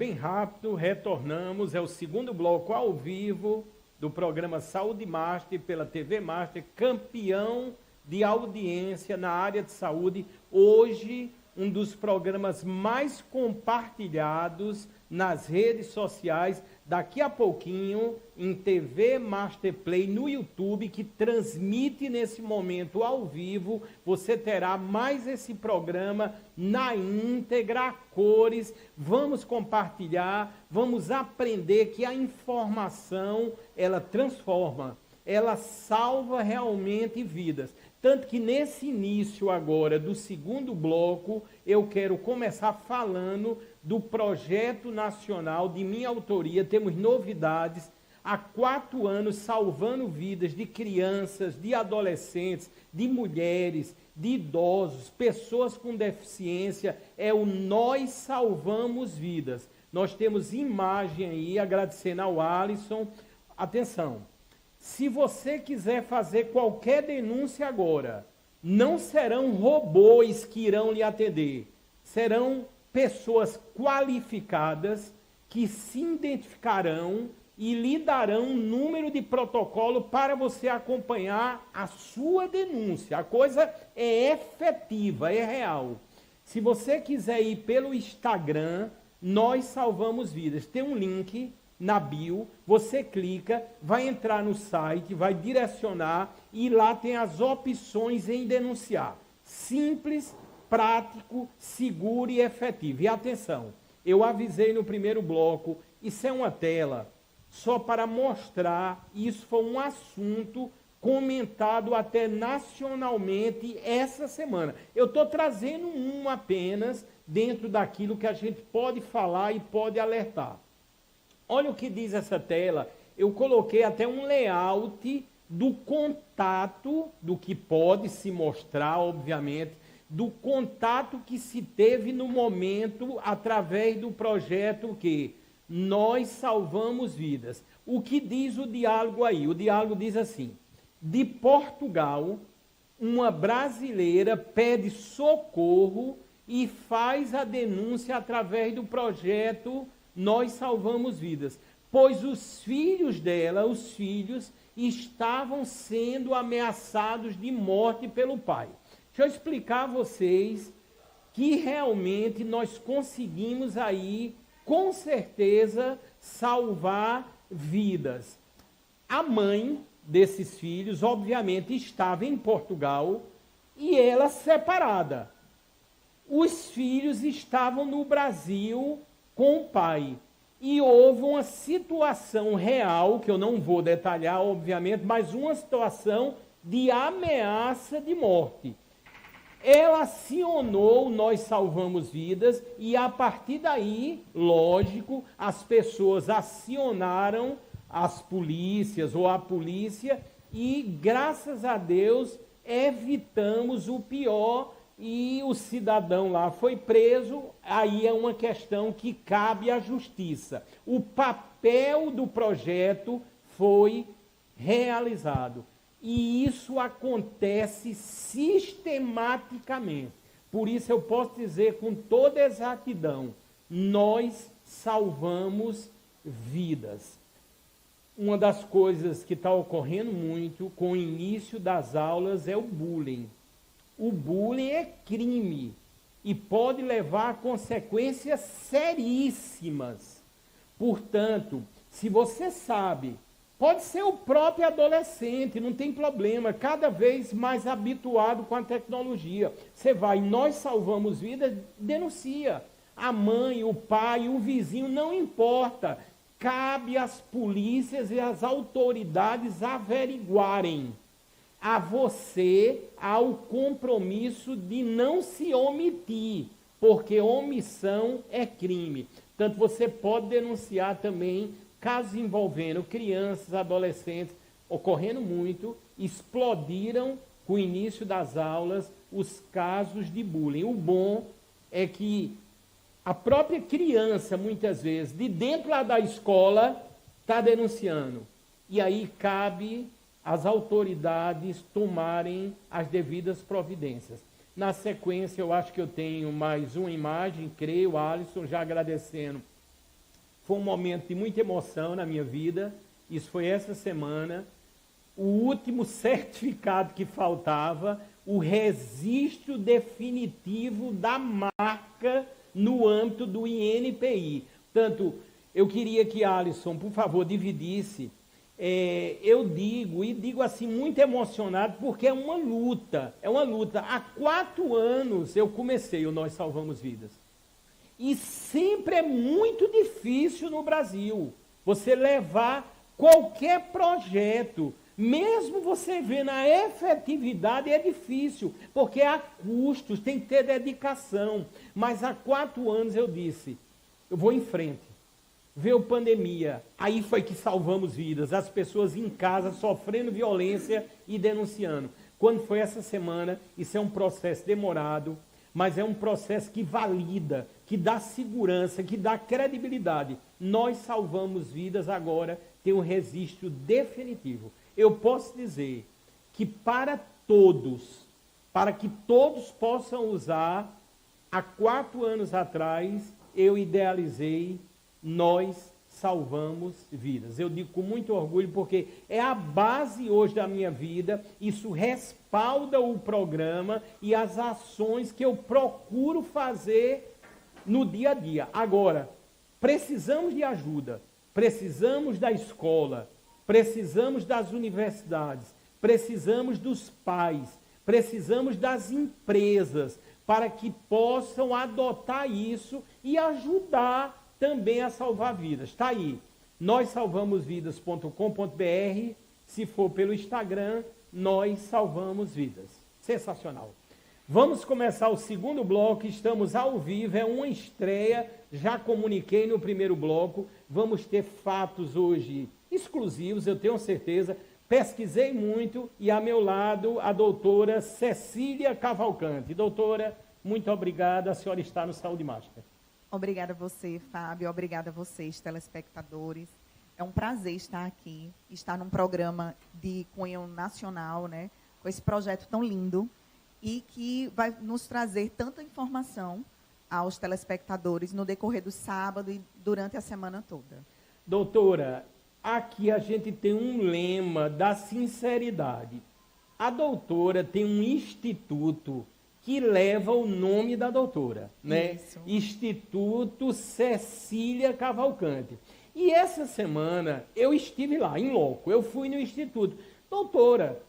Bem rápido, retornamos, é o segundo bloco ao vivo do programa Saúde Master pela TV Master, campeão de audiência na área de saúde. Hoje, um dos programas mais compartilhados nas redes sociais. Daqui a pouquinho, em TV Master Play no YouTube, que transmite nesse momento ao vivo, você terá mais esse programa na íntegra, a cores. Vamos compartilhar, vamos aprender que a informação, ela transforma, ela salva realmente vidas. Tanto que nesse início agora do segundo bloco, eu quero começar falando do projeto nacional de minha autoria. Temos novidades. Há 4 anos salvando vidas de crianças, de adolescentes, de mulheres, de idosos, pessoas com deficiência. É o Nós Salvamos Vidas. Nós temos imagem aí, agradecendo ao Alisson. Atenção, se você quiser fazer qualquer denúncia agora, não serão robôs que irão lhe atender. Serão pessoas qualificadas que se identificarão e lhe darão um número de protocolo para você acompanhar a sua denúncia. A coisa é efetiva, é real. Se você quiser ir pelo Instagram, Nós Salvamos Vidas, tem um link na bio, você clica, vai entrar no site, vai direcionar e lá tem as opções em denunciar. Simples, prático, seguro e efetivo. E atenção, eu avisei no primeiro bloco, isso é uma tela só para mostrar, isso foi um assunto comentado até nacionalmente essa semana. Eu estou trazendo um apenas dentro daquilo que a gente pode falar e pode alertar. Olha o que diz essa tela. Eu coloquei até um layout do contato, do que pode se mostrar, obviamente, do contato que se teve no momento através do projeto que Nós Salvamos Vidas. O que diz o diálogo aí? O diálogo diz assim: de Portugal, uma brasileira pede socorro e faz a denúncia através do projeto Nós Salvamos Vidas, pois os filhos dela, os filhos, estavam sendo ameaçados de morte pelo pai. Deixa eu explicar a vocês que realmente nós conseguimos aí, com certeza, salvar vidas. A mãe desses filhos, obviamente, estava em Portugal e ela separada. Os filhos estavam no Brasil com o pai. E houve uma situação real, que eu não vou detalhar, obviamente, mas uma situação de ameaça de morte. Ela acionou Nós Salvamos Vidas e a partir daí, lógico, as pessoas acionaram as polícias ou a polícia e, graças a Deus, evitamos o pior e o cidadão lá foi preso. Aí é uma questão que cabe à justiça. O papel do projeto foi realizado. E isso acontece sistematicamente. Por isso eu posso dizer com toda exatidão, nós salvamos vidas. Uma das coisas que está ocorrendo muito com o início das aulas é o bullying. O bullying é crime e pode levar a consequências seríssimas. Portanto, se você sabe, pode ser o próprio adolescente, não tem problema, cada vez mais habituado com a tecnologia. Você vai, Nós Salvamos Vidas, denuncia. A mãe, o pai, o vizinho, não importa. Cabe às polícias e às autoridades averiguarem. A você há o compromisso de não se omitir, porque omissão é crime. Portanto, você pode denunciar também casos envolvendo crianças, adolescentes, ocorrendo muito, explodiram com o início das aulas os casos de bullying. O bom é que a própria criança, muitas vezes, de dentro lá da escola, está denunciando. E aí cabe às autoridades tomarem as devidas providências. Na sequência, eu acho que eu tenho mais uma imagem, creio, Alisson, já agradecendo Foi um momento de muita emoção na minha vida. Isso foi essa semana. O último certificado que faltava, o registro definitivo da marca no âmbito do INPI. Portanto, eu queria que Alisson, por favor, dividisse. Eu digo assim, muito emocionado, porque é uma luta. Há 4 anos eu comecei o Nós Salvamos Vidas. E sempre é muito difícil no Brasil você levar qualquer projeto. Mesmo você vê na efetividade, é difícil, porque há custos, tem que ter dedicação. Mas há 4 anos eu disse, eu vou em frente. Veio pandemia, aí foi que salvamos vidas, as pessoas em casa sofrendo violência e denunciando. Quando foi essa semana, isso é um processo demorado, mas é um processo que valida, que dá segurança, que dá credibilidade. Nós salvamos vidas agora, tem um registro definitivo. Eu posso dizer que para que todos possam usar, há 4 anos atrás, eu idealizei Nós Salvamos Vidas. Eu digo com muito orgulho, porque é a base hoje da minha vida, isso respalda o programa e as ações que eu procuro fazer no dia a dia. Agora, precisamos de ajuda, precisamos da escola, precisamos das universidades, precisamos dos pais, precisamos das empresas, para que possam adotar isso e ajudar também a salvar vidas. Está aí, nóssalvamosvidas.com.br, se for pelo Instagram, Nós Salvamos Vidas. Sensacional. Vamos começar o segundo bloco, estamos ao vivo, é uma estreia, já comuniquei no primeiro bloco, vamos ter fatos hoje exclusivos, eu tenho certeza, pesquisei muito e a meu lado a doutora Cecília Cavalcante. Doutora, muito obrigada, a senhora está no Saúde Mágica. Obrigada a você, Fábio, obrigada a vocês, telespectadores. É um prazer estar aqui, estar num programa de cunho nacional, né, com esse projeto tão lindo e que vai nos trazer tanta informação aos telespectadores no decorrer do sábado e durante a semana toda. Doutora, aqui a gente tem um lema da sinceridade. A doutora tem um instituto que leva o nome da doutora, né? Isso. Instituto Cecília Cavalcante. E essa semana eu estive lá, em loco, eu fui no instituto. Doutora,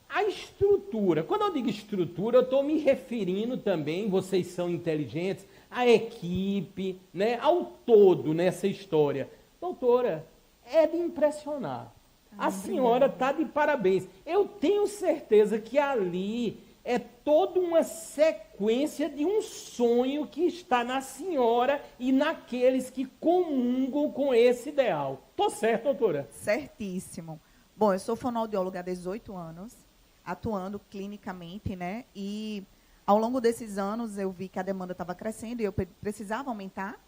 a estrutura, quando eu digo estrutura, eu estou me referindo também, vocês são inteligentes, à equipe, né, ao todo nessa história. Doutora, é de impressionar. A senhora está de parabéns. Eu tenho certeza que ali é toda uma sequência de um sonho que está na senhora e naqueles que comungam com esse ideal. Estou certo, doutora? Certíssimo. Bom, eu sou fonoaudióloga há 18 anos, atuando clinicamente, né? E ao longo desses anos eu vi que a demanda estava crescendo e eu precisava aumentar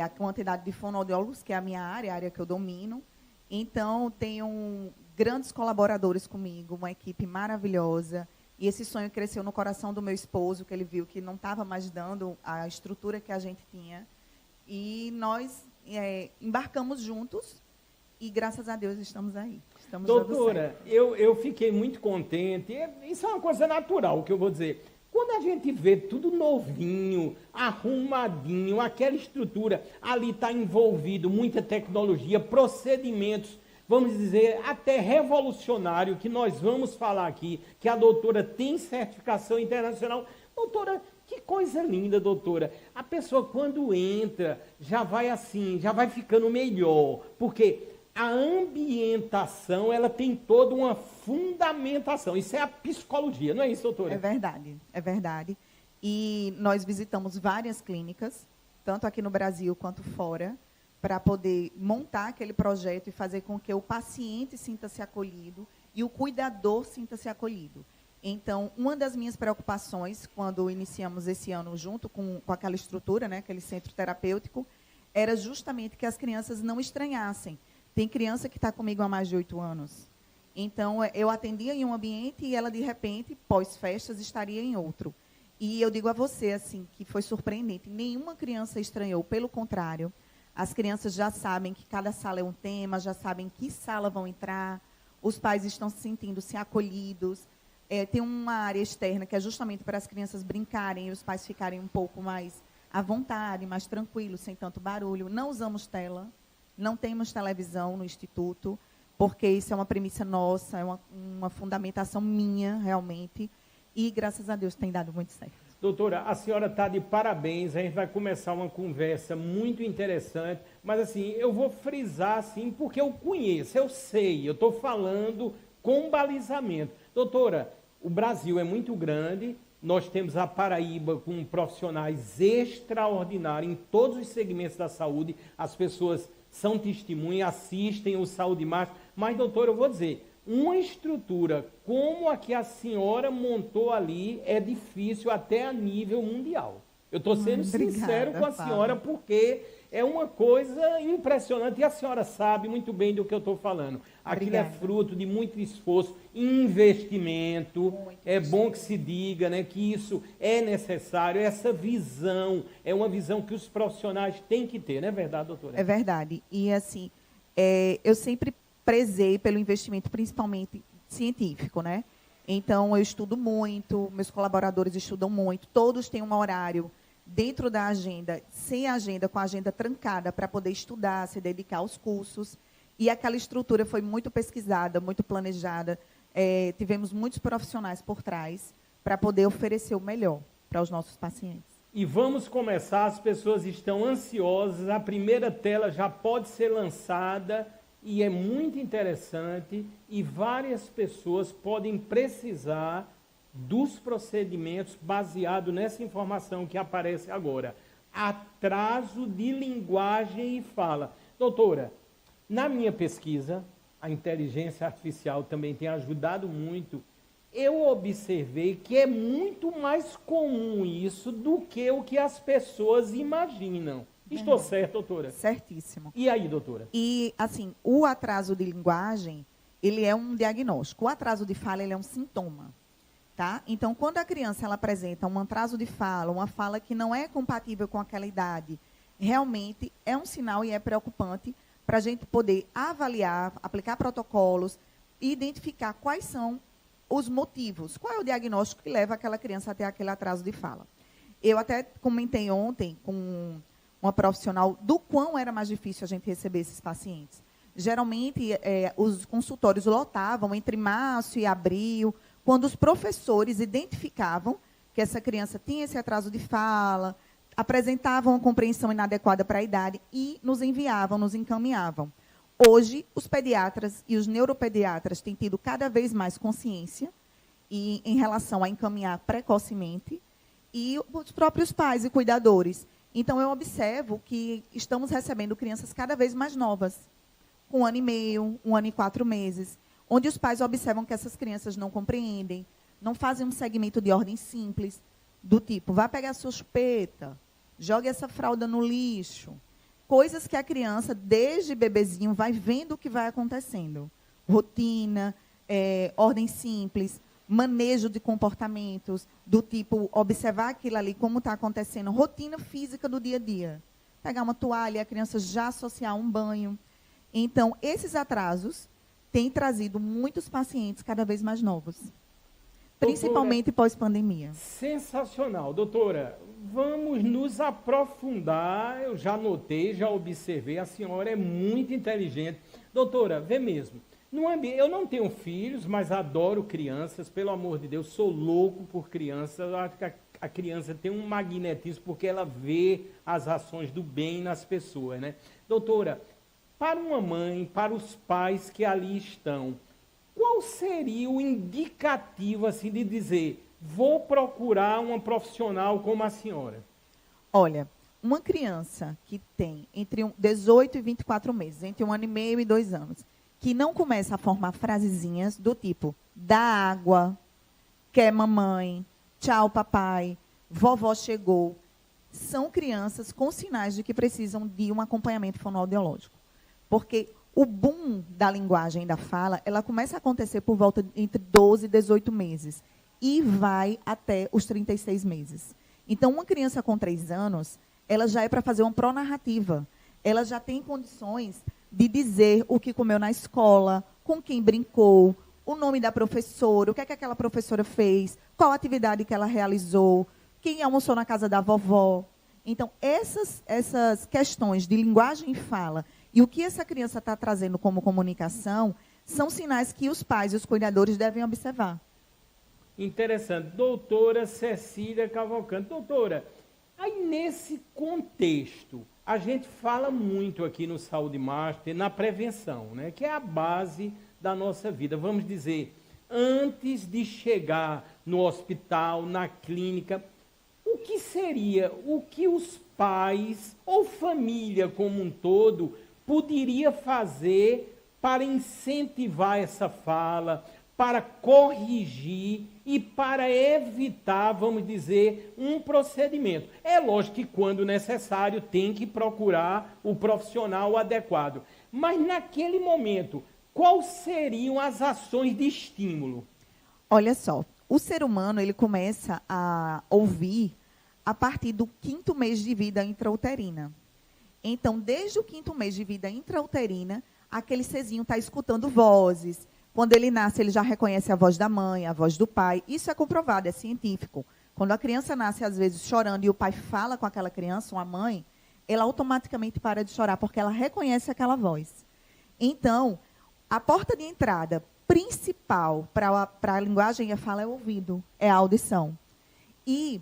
a quantidade de fonoaudiólogos, que é a minha área, a área que eu domino. Então, tenho grandes colaboradores comigo, uma equipe maravilhosa. E esse sonho cresceu no coração do meu esposo, que ele viu que não estava mais dando a estrutura que a gente tinha. E nós embarcamos juntos e, graças a Deus, estamos aí. Estamos doutora, eu fiquei muito contente. Isso é uma coisa natural, que eu vou dizer. Quando a gente vê tudo novinho, arrumadinho, aquela estrutura, ali está envolvido muita tecnologia, procedimentos, vamos dizer, até revolucionário, que nós vamos falar aqui, que a doutora tem certificação internacional. Doutora, que coisa linda, doutora. A pessoa, quando entra, já vai assim, já vai ficando melhor, porque a ambientação, ela tem toda uma fundamentação. Isso é a psicologia, não é isso, doutora? É verdade, é verdade. E nós visitamos várias clínicas, tanto aqui no Brasil quanto fora, para poder montar aquele projeto e fazer com que o paciente sinta-se acolhido e o cuidador sinta-se acolhido. Então, uma das minhas preocupações, quando iniciamos esse ano junto com aquela estrutura, né, aquele centro terapêutico, era justamente que as crianças não estranhassem. Tem criança que está comigo há mais de 8 anos. Então, eu atendia em um ambiente e ela, de repente, pós-festas, estaria em outro. E eu digo a você, assim, que foi surpreendente. Nenhuma criança estranhou, pelo contrário. As crianças já sabem que cada sala é um tema, já sabem que sala vão entrar, os pais estão se sentindo-se acolhidos. Tem uma área externa que é justamente para as crianças brincarem e os pais ficarem um pouco mais à vontade, mais tranquilos, sem tanto barulho. Não usamos tela, não temos televisão no instituto, porque isso é uma premissa nossa, é uma fundamentação minha, realmente, e, graças a Deus, tem dado muito certo. Doutora, a senhora está de parabéns, a gente vai começar uma conversa muito interessante, mas assim, eu vou frisar assim, porque eu conheço, eu sei, eu estou falando com balizamento. Doutora, o Brasil é muito grande, nós temos a Paraíba com profissionais extraordinários em todos os segmentos da saúde, as pessoas são testemunhas, assistem o Saúde Mais, mas, doutora, eu vou dizer, uma estrutura como a que a senhora montou ali é difícil até a nível mundial. Eu estou sendo sincero com a senhora, porque é uma coisa impressionante e a senhora sabe muito bem do que eu estou falando. Aquilo é fruto de muito esforço, investimento. É bom que se diga, né, que isso é necessário, essa visão é uma visão que os profissionais têm que ter, não é verdade, doutora? É verdade. E, assim, eu sempre prezei pelo investimento, principalmente científico, né? Então, eu estudo muito, meus colaboradores estudam muito, todos têm um horário dentro da agenda, sem agenda, com a agenda trancada, para poder estudar, se dedicar aos cursos. E aquela estrutura foi muito pesquisada, muito planejada. Tivemos muitos profissionais por trás para poder oferecer o melhor para os nossos pacientes. E vamos começar, as pessoas estão ansiosas, a primeira tela já pode ser lançada, e é muito interessante, e várias pessoas podem precisar dos procedimentos baseado nessa informação que aparece agora. Atraso de linguagem e fala. Doutora, na minha pesquisa, a inteligência artificial também tem ajudado muito, eu observei que é muito mais comum isso do que o que as pessoas imaginam. Estou certo, doutora? Certíssimo. E aí, doutora? E, assim, o atraso de linguagem, ele é um diagnóstico. O atraso de fala, ele é um sintoma. Tá? Então, quando a criança ela apresenta um atraso de fala, uma fala que não é compatível com aquela idade, realmente é um sinal e é preocupante para a gente poder avaliar, aplicar protocolos e identificar quais são os motivos, qual é o diagnóstico que leva aquela criança a ter aquele atraso de fala. Eu até comentei ontem com uma profissional do quão era mais difícil a gente receber esses pacientes. Geralmente, os consultórios lotavam entre março e abril, quando os professores identificavam que essa criança tinha esse atraso de fala, apresentavam uma compreensão inadequada para a idade e nos enviavam, nos encaminhavam. Hoje, os pediatras e os neuropediatras têm tido cada vez mais consciência em relação a encaminhar precocemente, e os próprios pais e cuidadores. Então, eu observo que estamos recebendo crianças cada vez mais novas, com 1 ano e meio, 1 ano e 4 meses, onde os pais observam que essas crianças não compreendem, não fazem um segmento de ordem simples, do tipo, vá pegar a sua chupeta, jogue essa fralda no lixo. Coisas que a criança, desde bebezinho, vai vendo o que vai acontecendo. Rotina, ordem simples, manejo de comportamentos, do tipo, observar aquilo ali, como está acontecendo, rotina física do dia a dia. Pegar uma toalha, a criança já associar um banho. Então, esses atrasos têm trazido muitos pacientes cada vez mais novos, principalmente pós-pandemia. Sensacional. Doutora, vamos nos aprofundar. Eu já notei, já observei, a senhora é muito inteligente. Doutora, vê mesmo. Eu não tenho filhos, mas adoro crianças, pelo amor de Deus, sou louco por crianças. Eu acho que a criança tem um magnetismo porque ela vê as ações do bem nas pessoas, né? Doutora, para uma mãe, para os pais que ali estão, qual seria o indicativo assim, de dizer, vou procurar uma profissional como a senhora? Olha, uma criança que tem entre 18 e 24 meses, entre 1 ano e meio e 2 anos, que não começa a formar frasezinhas do tipo, dá água, quer mamãe, tchau papai, vovó chegou, são crianças com sinais de que precisam de um acompanhamento fonoaudiológico. Porque o boom da linguagem e da fala, ela começa a acontecer por volta entre 12 e 18 meses e vai até os 36 meses. Então, uma criança com 3 anos, ela já é para fazer uma pronarrativa. ela já tem condições de dizer o que comeu na escola, com quem brincou, o nome da professora, o que é que aquela professora fez, qual atividade que ela realizou, quem almoçou na casa da vovó. Então, essas questões de linguagem e fala e o que essa criança está trazendo como comunicação são sinais que os pais e os cuidadores devem observar. Interessante. Doutora Cecília Cavalcante. Doutora, aí nesse contexto, a gente fala muito aqui no Saúde Master na prevenção, né, que é a base da nossa vida. Vamos dizer, antes de chegar no hospital, na clínica, o que seria, o que os pais ou família como um todo poderia fazer para incentivar essa fala, para corrigir e para evitar, vamos dizer, um procedimento. É lógico que, quando necessário, tem que procurar o profissional adequado. Mas, naquele momento, quais seriam as ações de estímulo? Olha só, o ser humano ele começa a ouvir a partir do 5º mês de vida intrauterina. Então, desde o 5º mês de vida intrauterina, aquele serzinho está escutando vozes. Quando ele nasce, ele já reconhece a voz da mãe, a voz do pai. Isso é comprovado, é científico. Quando a criança nasce, às vezes, chorando, e o pai fala com aquela criança, uma mãe, ela automaticamente para de chorar, porque ela reconhece aquela voz. Então, a porta de entrada principal para a linguagem e a fala é o ouvido, é a audição. E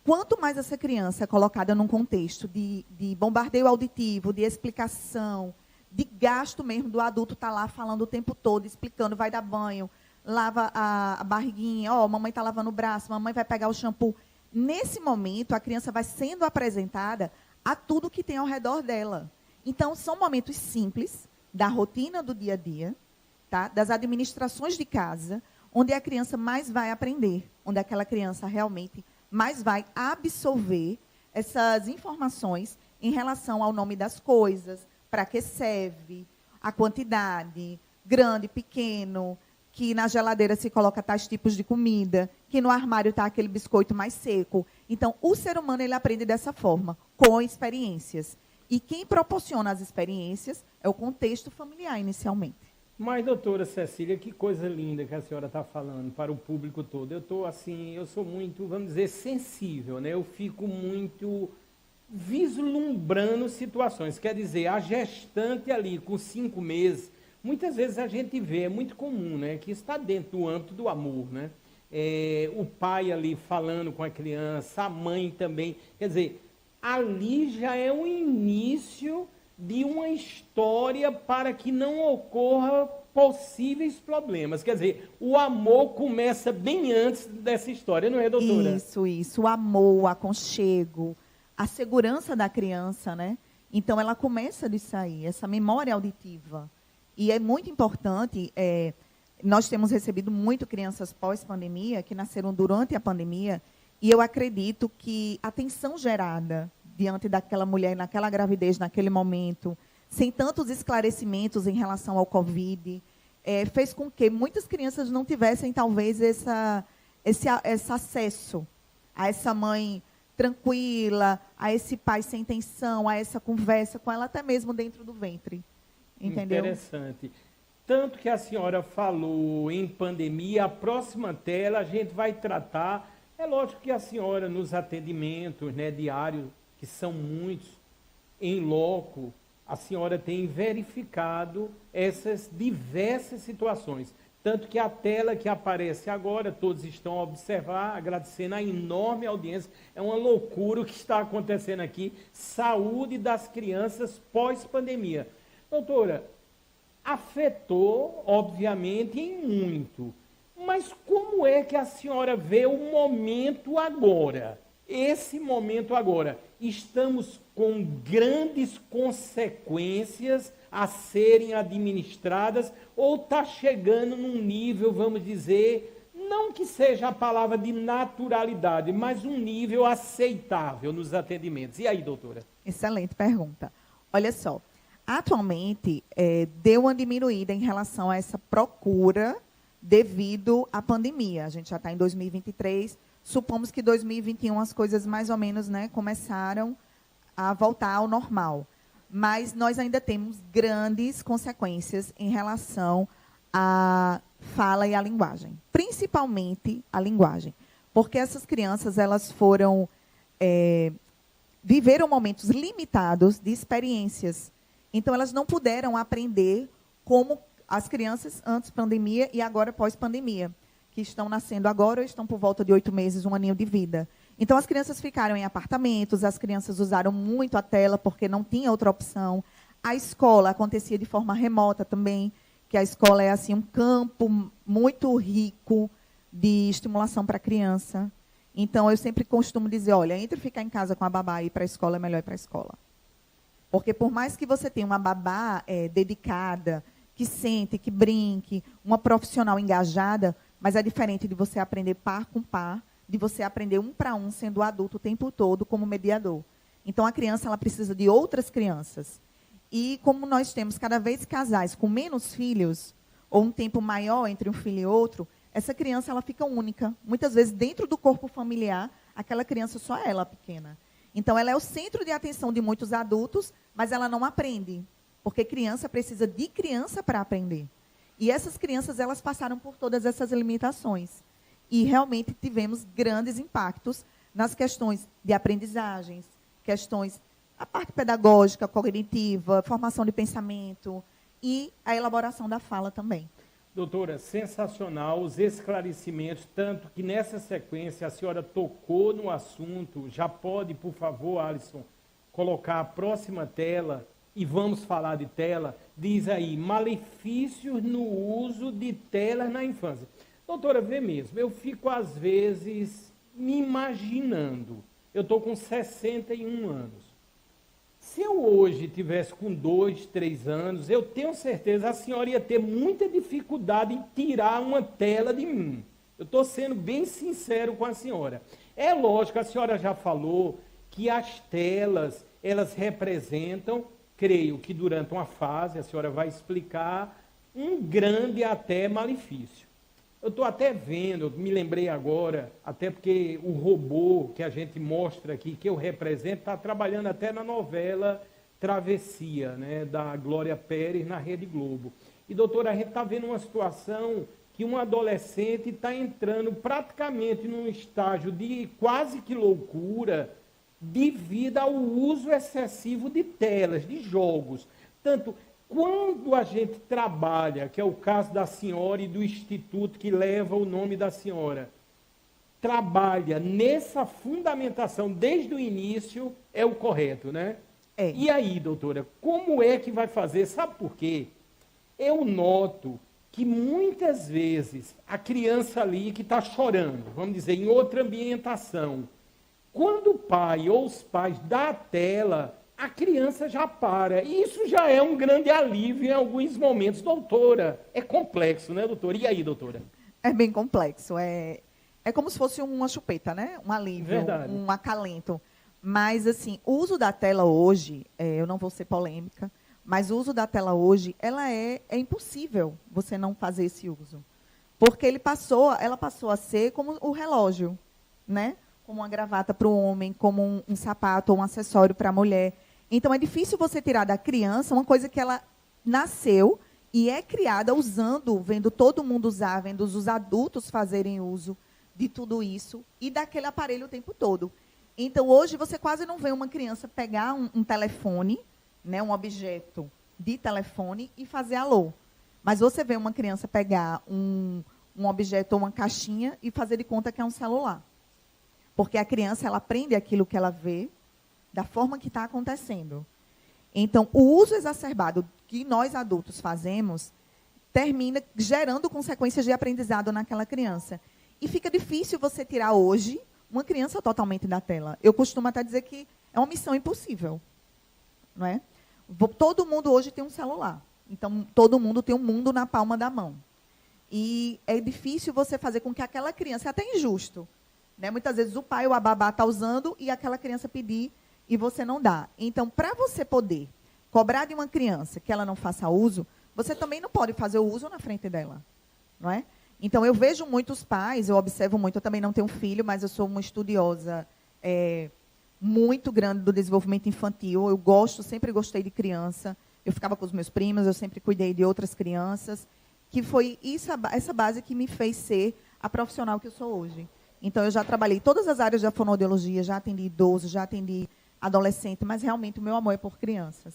quanto mais essa criança é colocada num contexto de bombardeio auditivo, de explicação, de gasto mesmo do adulto estar lá falando o tempo todo, explicando, vai dar banho, lava a barriguinha, mamãe está lavando o braço, mamãe vai pegar o shampoo. Nesse momento, a criança vai sendo apresentada a tudo que tem ao redor dela. Então, são momentos simples da rotina do dia a dia, tá? Das administrações de casa, onde a criança mais vai aprender, onde aquela criança realmente mais vai absorver essas informações em relação ao nome das coisas, para que serve, a quantidade, grande, pequeno, que na geladeira se coloca tais tipos de comida, que no armário está aquele biscoito mais seco. Então, o ser humano ele aprende dessa forma, com experiências. E quem proporciona as experiências é o contexto familiar, inicialmente. Mas, doutora Cecília, que coisa linda que a senhora está falando para o público todo. Eu sou muito, vamos dizer, sensível, né? Eu fico muito vislumbrando situações. Quer dizer, a gestante ali com 5 meses, muitas vezes a gente vê, é muito comum, né? Que está dentro do âmbito do amor, né? O pai ali falando com a criança, a mãe também. Quer dizer, ali já é o início de uma história para que não ocorra possíveis problemas. Quer dizer, o amor começa bem antes dessa história, não é, doutora? Isso. O amor, o aconchego, a segurança da criança, né? Então, ela começa disso aí, essa memória auditiva. E é muito importante, nós temos recebido muito crianças pós-pandemia, que nasceram durante a pandemia, e eu acredito que a tensão gerada diante daquela mulher, naquela gravidez, naquele momento, sem tantos esclarecimentos em relação ao Covid, fez com que muitas crianças não tivessem, talvez, esse acesso a essa mãe tranquila, a esse pai sem tensão, a essa conversa com ela, até mesmo dentro do ventre. Entendeu? Interessante. Tanto que a senhora falou em pandemia, a próxima tela a gente vai tratar. É lógico que a senhora, nos atendimentos, né, diários, que são muitos, em loco, a senhora tem verificado essas diversas situações. Tanto que a tela que aparece agora, todos estão a observar, agradecendo a enorme audiência. É uma loucura o que está acontecendo aqui. Saúde das crianças pós-pandemia. Doutora, afetou, obviamente, em muito. Mas como é que a senhora vê o momento agora? Esse momento agora. Estamos com grandes consequências a serem administradas ou está chegando num nível, vamos dizer, não que seja a palavra de naturalidade, mas um nível aceitável nos atendimentos. E aí, doutora? Excelente pergunta. Olha só, atualmente deu uma diminuída em relação a essa procura devido à pandemia. A gente já está em 2023, supomos que 2021 as coisas mais ou menos, né, começaram a voltar ao normal. mas nós ainda temos grandes consequências em relação à fala e à linguagem, principalmente a linguagem, porque essas crianças elas foram viveram momentos limitados de experiências, então elas não puderam aprender como as crianças antes pandemia e agora pós-pandemia, que estão nascendo agora ou estão por volta de 8 meses, 1 aninho de vida. Então, as crianças ficaram em apartamentos, as crianças usaram muito a tela porque não tinha outra opção. A escola acontecia de forma remota também, que a escola é assim um campo muito rico de estimulação para a criança. Então, eu sempre costumo dizer, olha, entre ficar em casa com a babá e ir para a escola, é melhor ir para a escola. Porque por mais que você tenha uma babá dedicada, que sente, que brinque, uma profissional engajada, mas é diferente de você aprender par com par, de você aprender um para um, sendo adulto o tempo todo como mediador. Então, a criança ela precisa de outras crianças. E como nós temos cada vez casais com menos filhos, ou um tempo maior entre um filho e outro, essa criança ela fica única. Muitas vezes, dentro do corpo familiar, aquela criança só é ela pequena. Então, ela é o centro de atenção de muitos adultos, mas ela não aprende. Porque criança precisa de criança para aprender. E essas crianças elas passaram por todas essas limitações. E realmente tivemos grandes impactos nas questões de aprendizagens, questões, a parte pedagógica, cognitiva, formação de pensamento e a elaboração da fala também. Doutora, sensacional os esclarecimentos, tanto que nessa sequência a senhora tocou no assunto. Já pode, por favor, Alisson, colocar a próxima tela e vamos falar de tela. Diz aí, malefícios no uso de telas na infância. Doutora, vê mesmo, eu fico às vezes me imaginando, eu estou com 61 anos. Se eu hoje tivesse com 2, 3 anos, eu tenho certeza a senhora ia ter muita dificuldade em tirar uma tela de mim. Eu estou sendo bem sincero com a senhora. É lógico, a senhora já falou que as telas, elas representam, creio que durante uma fase, a senhora vai explicar, um grande até malefício. Eu estou até vendo, me lembrei agora, até porque o robô que a gente mostra aqui, que eu represento, está trabalhando até na novela Travessia, né, da Glória Pérez na Rede Globo. E, doutora, a gente está vendo uma situação que um adolescente está entrando praticamente num estágio de quase que loucura devido ao uso excessivo de telas, de jogos. Tanto quando a gente trabalha, que é o caso da senhora e do instituto que leva o nome da senhora, trabalha nessa fundamentação desde o início, é o correto, né? É. E aí, doutora, como é que vai fazer? Sabe por quê? Eu noto que muitas vezes a criança ali que está chorando, vamos dizer, em outra ambientação, quando o pai ou os pais dão a tela, a criança já para. E isso já é um grande alívio em alguns momentos. Doutora, é complexo, né, doutora? E aí, doutora? É bem complexo. É como se fosse uma chupeta, né? Um alívio, Verdade. Um acalento. Mas, assim, o uso da tela hoje, eu não vou ser polêmica, mas o uso da tela hoje, ela é impossível você não fazer esse uso. Porque ela passou a ser como o relógio, né? Como uma gravata para o homem, como um sapato ou um acessório para a mulher. Então, é difícil você tirar da criança uma coisa que ela nasceu e é criada usando, vendo todo mundo usar, vendo os adultos fazerem uso de tudo isso e daquele aparelho o tempo todo. Então, hoje, você quase não vê uma criança pegar um telefone, né, um objeto de telefone e fazer alô. Mas você vê uma criança pegar um objeto ou uma caixinha e fazer de conta que é um celular. Porque a criança ela aprende aquilo que ela vê, da forma que está acontecendo. Então, o uso exacerbado que nós adultos fazemos termina gerando consequências de aprendizado naquela criança. E fica difícil você tirar hoje uma criança totalmente da tela. Eu costumo até dizer que é uma missão impossível. Não é? Todo mundo hoje tem um celular. Então, todo mundo tem um mundo na palma da mão. E é difícil você fazer com que aquela criança, é até injusto, né? Muitas vezes o pai ou a babá está usando e aquela criança pedir e você não dá. Então, para você poder cobrar de uma criança que ela não faça uso, você também não pode fazer o uso na frente dela. Não é? Então, eu vejo muitos pais, eu observo muito, eu também não tenho filho, mas eu sou uma estudiosa muito grande do desenvolvimento infantil. Eu sempre gostei de criança. Eu ficava com os meus primos, eu sempre cuidei de outras crianças, que foi essa base que me fez ser a profissional que eu sou hoje. Então, eu já trabalhei em todas as áreas da fonoaudiologia, já atendi idosos, já atendi adolescente, mas realmente o meu amor é por crianças.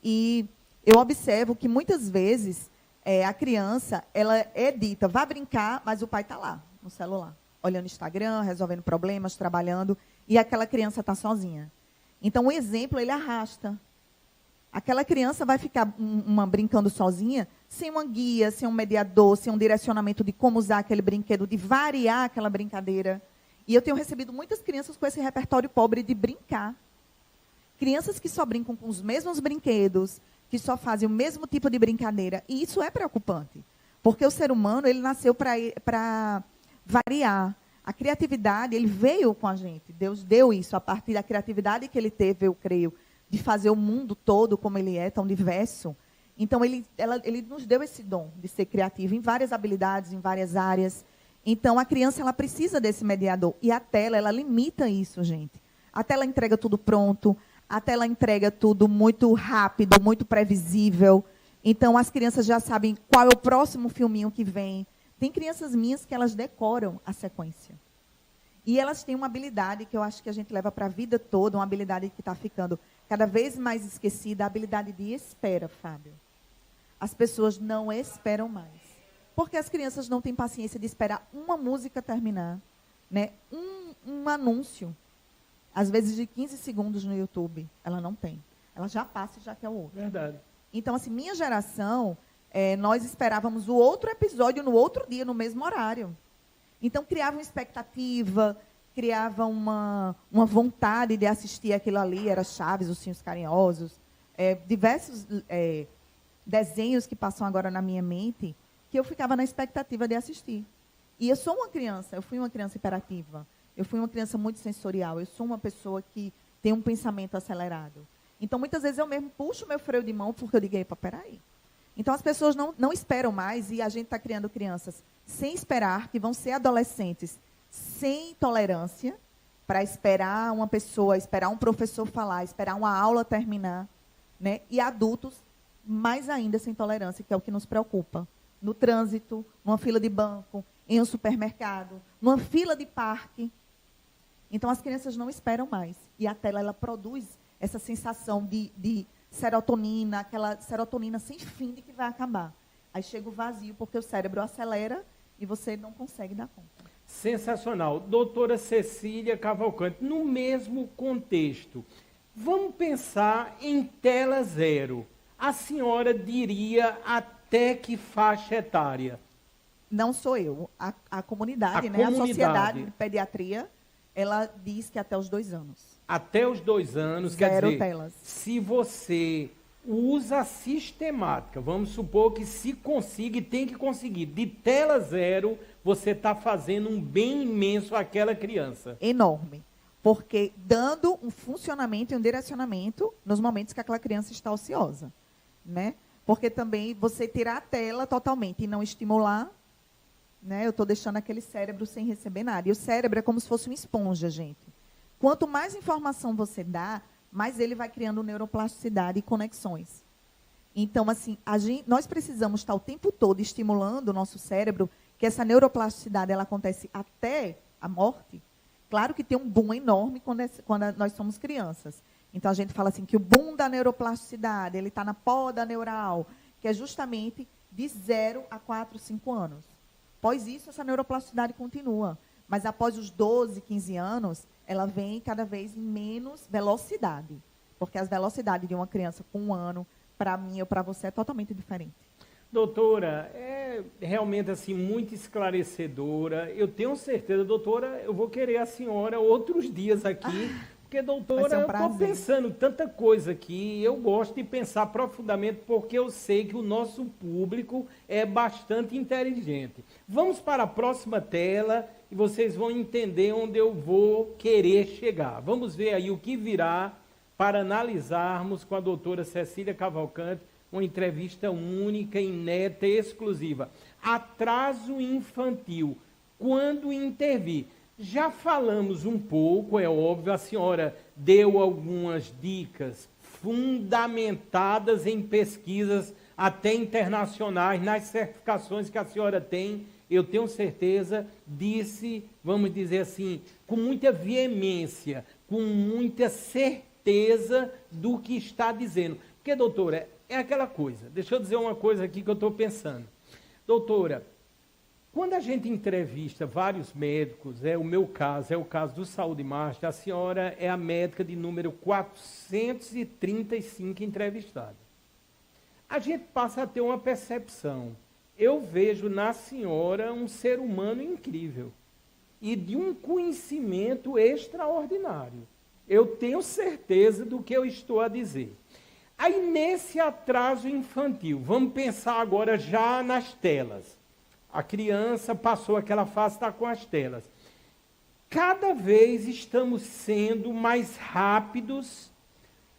E eu observo que, muitas vezes, a criança ela é dita, vá brincar, mas o pai está lá, no celular, olhando Instagram, resolvendo problemas, trabalhando, e aquela criança está sozinha. Então, o exemplo, ele arrasta. Aquela criança vai ficar brincando sozinha, sem uma guia, sem um mediador, sem um direcionamento de como usar aquele brinquedo, de variar aquela brincadeira. E eu tenho recebido muitas crianças com esse repertório pobre de brincar. Crianças que só brincam com os mesmos brinquedos, que só fazem o mesmo tipo de brincadeira. E isso é preocupante. Porque o ser humano, ele nasceu para variar. A criatividade, ele veio com a gente. Deus deu isso. A partir da criatividade que ele teve, eu creio, de fazer o mundo todo como ele é, tão diverso. Então, ele nos deu esse dom de ser criativo em várias habilidades, em várias áreas. Então, a criança, ela precisa desse mediador. E a tela, ela limita isso, gente. A tela entrega tudo pronto, a tela entrega tudo muito rápido, muito previsível. Então, as crianças já sabem qual é o próximo filminho que vem. Tem crianças minhas que elas decoram a sequência. E elas têm uma habilidade que eu acho que a gente leva para a vida toda, uma habilidade que está ficando cada vez mais esquecida, a habilidade de espera, Fábio. As pessoas não esperam mais. Porque as crianças não têm paciência de esperar uma música terminar, né? Um anúncio, às vezes de 15 segundos no YouTube, ela não tem. Ela já passa e já quer o outro. Verdade. Então, assim, minha geração, nós esperávamos o outro episódio no outro dia, no mesmo horário. Então, criava uma expectativa, criava uma vontade de assistir aquilo ali. Era Chaves, Os Ursinhos Carinhosos, diversos desenhos que passam agora na minha mente, que eu ficava na expectativa de assistir. E eu sou uma criança, eu fui uma criança hiperativa, eu fui uma criança muito sensorial, eu sou uma pessoa que tem um pensamento acelerado. Então, muitas vezes, eu mesmo puxo meu freio de mão porque eu digo, epa, peraí. Então, as pessoas não esperam mais e a gente está criando crianças sem esperar, que vão ser adolescentes sem tolerância, para esperar uma pessoa, esperar um professor falar, esperar uma aula terminar, né? E adultos, mais ainda, sem tolerância, que é o que nos preocupa. No trânsito, numa fila de banco, em um supermercado, numa fila de parque. Então, as crianças não esperam mais. E a tela, ela produz essa sensação de serotonina, aquela serotonina sem fim de que vai acabar. Aí chega o vazio, porque o cérebro acelera e você não consegue dar conta. Sensacional. Doutora Cecília Cavalcante, no mesmo contexto, vamos pensar em tela zero. A senhora diria até que faixa etária? Não sou eu. A comunidade, A né? comunidade. A Sociedade de Pediatria, ela diz que até os 2 anos. Até os 2 anos, Zero quer dizer, telas. se você usa a sistemática, vamos supor que se consiga e tem que conseguir, de tela zero, você está fazendo um bem imenso àquela criança. Enorme. Porque dando um funcionamento e um direcionamento nos momentos que aquela criança está ociosa, né? Porque também você tirar a tela totalmente e não estimular, né? Eu estou deixando aquele cérebro sem receber nada. E o cérebro é como se fosse uma esponja, gente. Quanto mais informação você dá, mais ele vai criando neuroplasticidade e conexões. Então, assim, nós precisamos estar o tempo todo estimulando o nosso cérebro, que essa neuroplasticidade ela acontece até a morte. Claro que tem um boom enorme quando nós somos crianças. Então, a gente fala assim que o boom da neuroplasticidade, ele está na poda neural, que é justamente de 0 a 4, 5 anos. Após isso, essa neuroplasticidade continua. Mas após os 12, 15 anos, ela vem cada vez em menos velocidade. Porque as velocidades de uma criança com 1 ano, para mim ou para você, é totalmente diferente. Doutora, é realmente assim muito esclarecedora. Eu tenho certeza, doutora, eu vou querer a senhora outros dias aqui, porque, doutora, eu estou pensando tanta coisa aqui. Eu gosto de pensar profundamente, porque eu sei que o nosso público é bastante inteligente. Vamos para a próxima tela e vocês vão entender onde eu vou querer chegar. Vamos ver aí o que virá para analisarmos com a doutora Cecília Cavalcante uma entrevista única, inédita e exclusiva. Atraso infantil, quando intervir? Já falamos um pouco, é óbvio, a senhora deu algumas dicas fundamentadas em pesquisas até internacionais, nas certificações que a senhora tem, eu tenho certeza, disse, vamos dizer assim, com muita veemência, com muita certeza do que está dizendo. Porque, doutora, é aquela coisa, deixa eu dizer uma coisa aqui que eu estou pensando. Doutora, quando a gente entrevista vários médicos, é o meu caso, é o caso do Saúde Master, a senhora é a médica de número 435 entrevistada. A gente passa a ter uma percepção. Eu vejo na senhora um ser humano incrível e de um conhecimento extraordinário. Eu tenho certeza do que eu estou a dizer. Aí, nesse atraso infantil, vamos pensar agora já nas telas. A criança passou aquela fase, está com as telas. Cada vez estamos sendo mais rápidos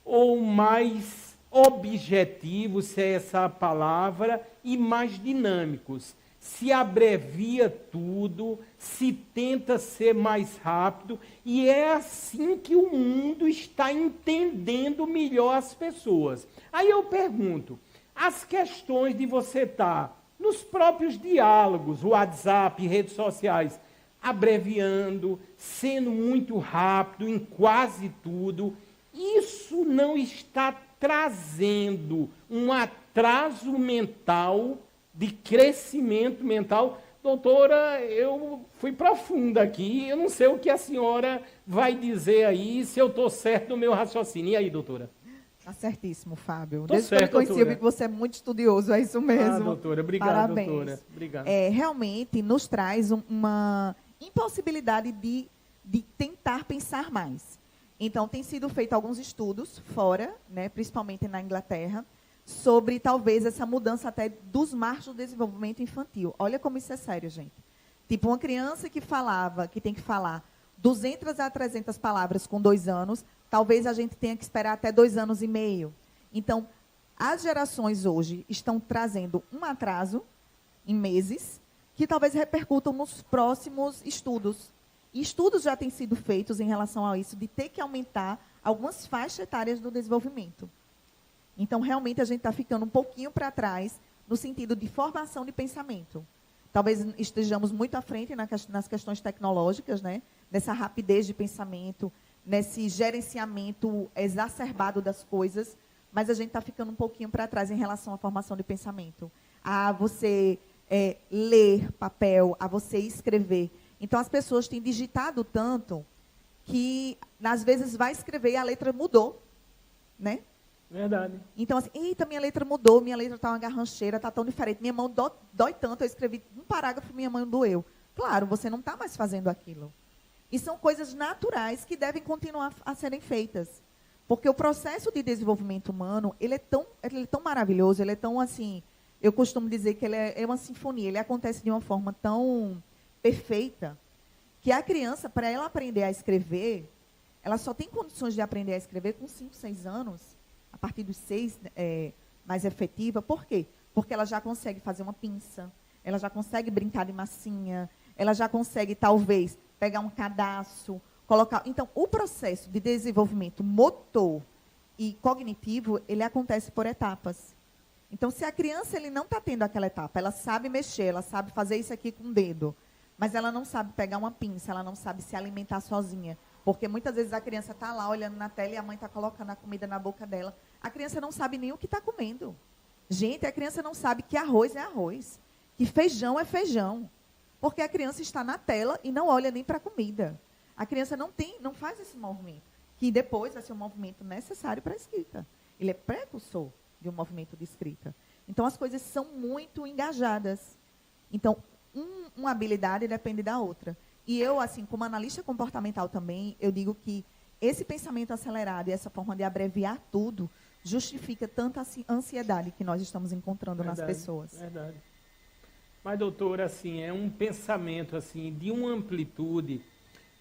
ou mais objetivos, se é essa a palavra, e mais dinâmicos. Se abrevia tudo, se tenta ser mais rápido, e é assim que o mundo está entendendo melhor as pessoas. Aí eu pergunto, as questões de você estar nos próprios diálogos, WhatsApp, redes sociais, abreviando, sendo muito rápido em quase tudo, isso não está trazendo um atraso mental, de crescimento mental. Doutora, eu fui profunda aqui, eu não sei o que a senhora vai dizer aí, se eu estou certo no meu raciocínio. E aí, doutora? Está certíssimo, Fábio. Tô Desde certo, que eu conheci, eu vi doutora. que você é muito estudioso, é isso mesmo. Ah, doutora, obrigado, Parabéns. doutora. Obrigado. Realmente nos traz uma impossibilidade de tentar pensar mais. Então, tem sido feito alguns estudos fora, né, principalmente na Inglaterra, sobre talvez essa mudança até dos marcos do desenvolvimento infantil. Olha como isso é sério, gente. Tipo, uma criança que tem que falar 200 a 300 palavras com 2 anos, talvez a gente tenha que esperar até 2 anos e meio. Então, as gerações hoje estão trazendo um atraso em meses, que talvez repercutam nos próximos estudos. E estudos já têm sido feitos em relação a isso, de ter que aumentar algumas faixas etárias do desenvolvimento. Então, realmente, a gente está ficando um pouquinho para trás no sentido de formação de pensamento. Talvez estejamos muito à frente nas questões tecnológicas, né? Nessa rapidez de pensamento, nesse gerenciamento exacerbado das coisas, mas a gente está ficando um pouquinho para trás em relação à formação de pensamento. A você ler papel, a você escrever. Então, as pessoas têm digitado tanto que, às vezes, vai escrever e a letra mudou, né? Verdade. Então, assim, eita, minha letra mudou, minha letra está uma garrancheira, está tão diferente, minha mão dói tanto, eu escrevi um parágrafo, minha mão doeu. Claro, você não está mais fazendo aquilo. E são coisas naturais que devem continuar a serem feitas. Porque o processo de desenvolvimento humano, ele é tão maravilhoso, ele é tão, assim, eu costumo dizer que ele é uma sinfonia, ele acontece de uma forma tão perfeita, que a criança, para ela aprender a escrever, ela só tem condições de aprender a escrever com 5, 6 anos, a partir dos 6, mais efetiva. Por quê? Porque ela já consegue fazer uma pinça, ela já consegue brincar de massinha, ela já consegue, talvez, pegar um cadastro, colocar... Então, o processo de desenvolvimento motor e cognitivo, ele acontece por etapas. Então, se a criança ele não está tendo aquela etapa, ela sabe mexer, ela sabe fazer isso aqui com o dedo, mas ela não sabe pegar uma pinça, ela não sabe se alimentar sozinha. Porque muitas vezes a criança está lá olhando na tela e a mãe está colocando a comida na boca dela. A criança não sabe nem o que está comendo. Gente, a criança não sabe que arroz é arroz, que feijão é feijão. Porque a criança está na tela e não olha nem para a comida. A criança não faz esse movimento, que depois vai ser um movimento necessário para a escrita. Ele é precursor de um movimento de escrita. Então, as coisas são muito engajadas. Então, uma habilidade depende da outra. E eu, assim, como analista comportamental também, eu digo que esse pensamento acelerado e essa forma de abreviar tudo justifica tanta ansiedade que nós estamos encontrando nas pessoas. Verdade. Mas, doutora, assim, é um pensamento assim, de uma amplitude.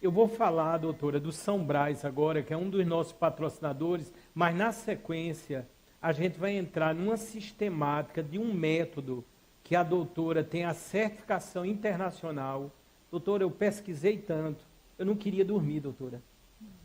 Eu vou falar, doutora, do São Brás agora, que é um dos nossos patrocinadores, mas na sequência a gente vai entrar numa sistemática de um método que a doutora tem a certificação internacional. Doutora, eu pesquisei tanto, eu não queria dormir, doutora,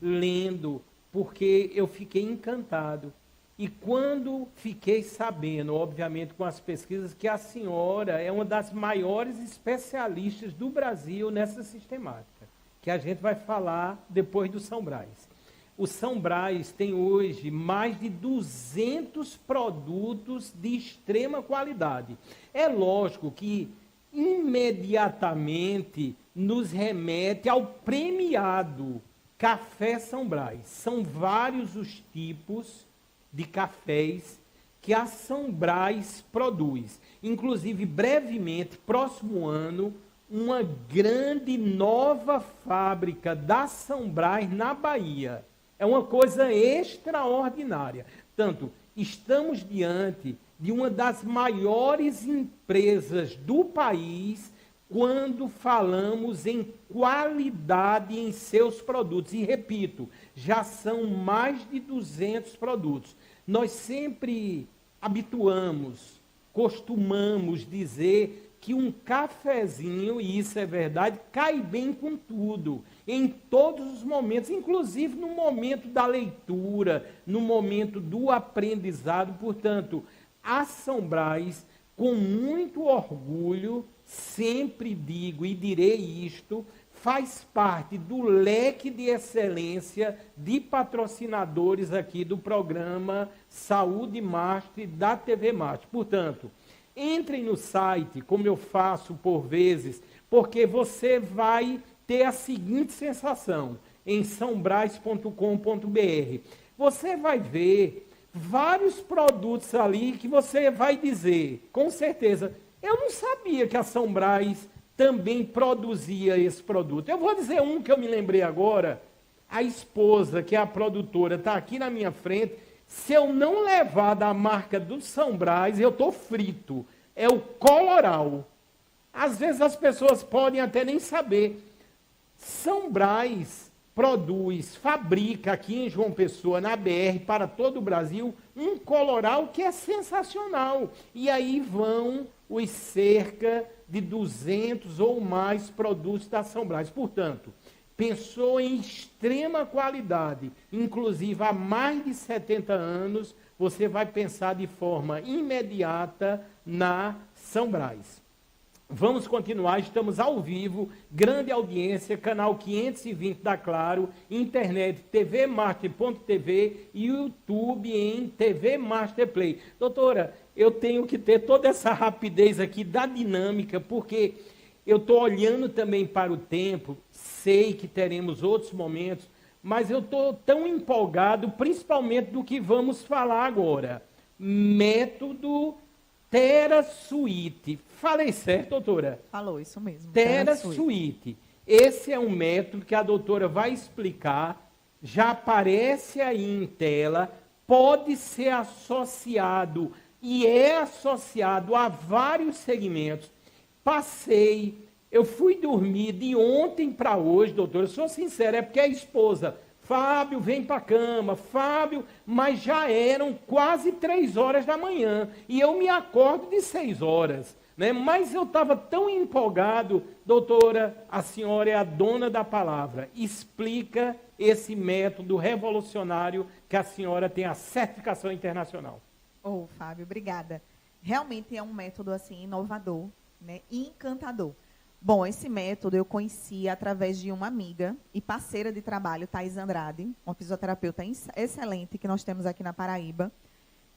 lendo, porque eu fiquei encantado. E quando fiquei sabendo, obviamente com as pesquisas, que a senhora é uma das maiores especialistas do Brasil nessa sistemática, que a gente vai falar depois do São Brás. O São Brás tem hoje mais de 200 produtos de extrema qualidade. É lógico que imediatamente nos remete ao premiado Café São Brás. São vários os tipos de cafés que a São Brás produz. Inclusive, brevemente, próximo ano, uma grande nova fábrica da São Brás na Bahia. É uma coisa extraordinária. Tanto, estamos diante de uma das maiores empresas do país quando falamos em qualidade em seus produtos. E repito, já são mais de 200 produtos. Nós sempre costumamos dizer que um cafezinho, e isso é verdade, cai bem com tudo, em todos os momentos, inclusive no momento da leitura, no momento do aprendizado. Portanto, a São Brás, com muito orgulho, sempre digo e direi isto, faz parte do leque de excelência de patrocinadores aqui do programa Saúde Master da TV Master. Portanto, entrem no site, como eu faço por vezes, porque você vai ter a seguinte sensação, em sãobras.com.br. Você vai ver vários produtos ali que você vai dizer, com certeza, eu não sabia que a São Brás também produzia esse produto. Eu vou dizer um que eu me lembrei agora, a esposa, que é a produtora, está aqui na minha frente. Se eu não levar da marca do São Brás, eu estou frito. É o Coloral. Às vezes as pessoas podem até nem saber. São Brás fabrica aqui em João Pessoa, na BR, para todo o Brasil, um Coloral que é sensacional. E aí vão os cerca de 200 ou mais produtos da São Brás. Portanto, pensou em extrema qualidade, inclusive há mais de 70 anos, você vai pensar de forma imediata na São Brás. Vamos continuar, estamos ao vivo, grande audiência, canal 520 da Claro, internet tvmaster.tv e YouTube em TV Master Play. Doutora, eu tenho que ter toda essa rapidez aqui da dinâmica, porque eu estou olhando também para o tempo, sei que teremos outros momentos, mas eu estou tão empolgado, principalmente do que vamos falar agora. Método TheraSuite. Falei certo, doutora? Falou, isso mesmo. TheraSuite. Esse é um método que a doutora vai explicar, já aparece aí em tela, pode ser associado e é associado a vários segmentos. Eu fui dormir de ontem para hoje, doutora, eu sou sincero, é porque a esposa, Fábio, vem para a cama, Fábio, mas já eram quase 3 horas da manhã, e eu me acordo de 6 horas, né? Mas eu estava tão empolgado, doutora, a senhora é a dona da palavra, explica esse método revolucionário que a senhora tem a certificação internacional. Fábio, obrigada. Realmente é um método assim inovador, né? Encantador. Bom, esse método eu conheci através de uma amiga e parceira de trabalho, Thais Andrade, uma fisioterapeuta excelente que nós temos aqui na Paraíba.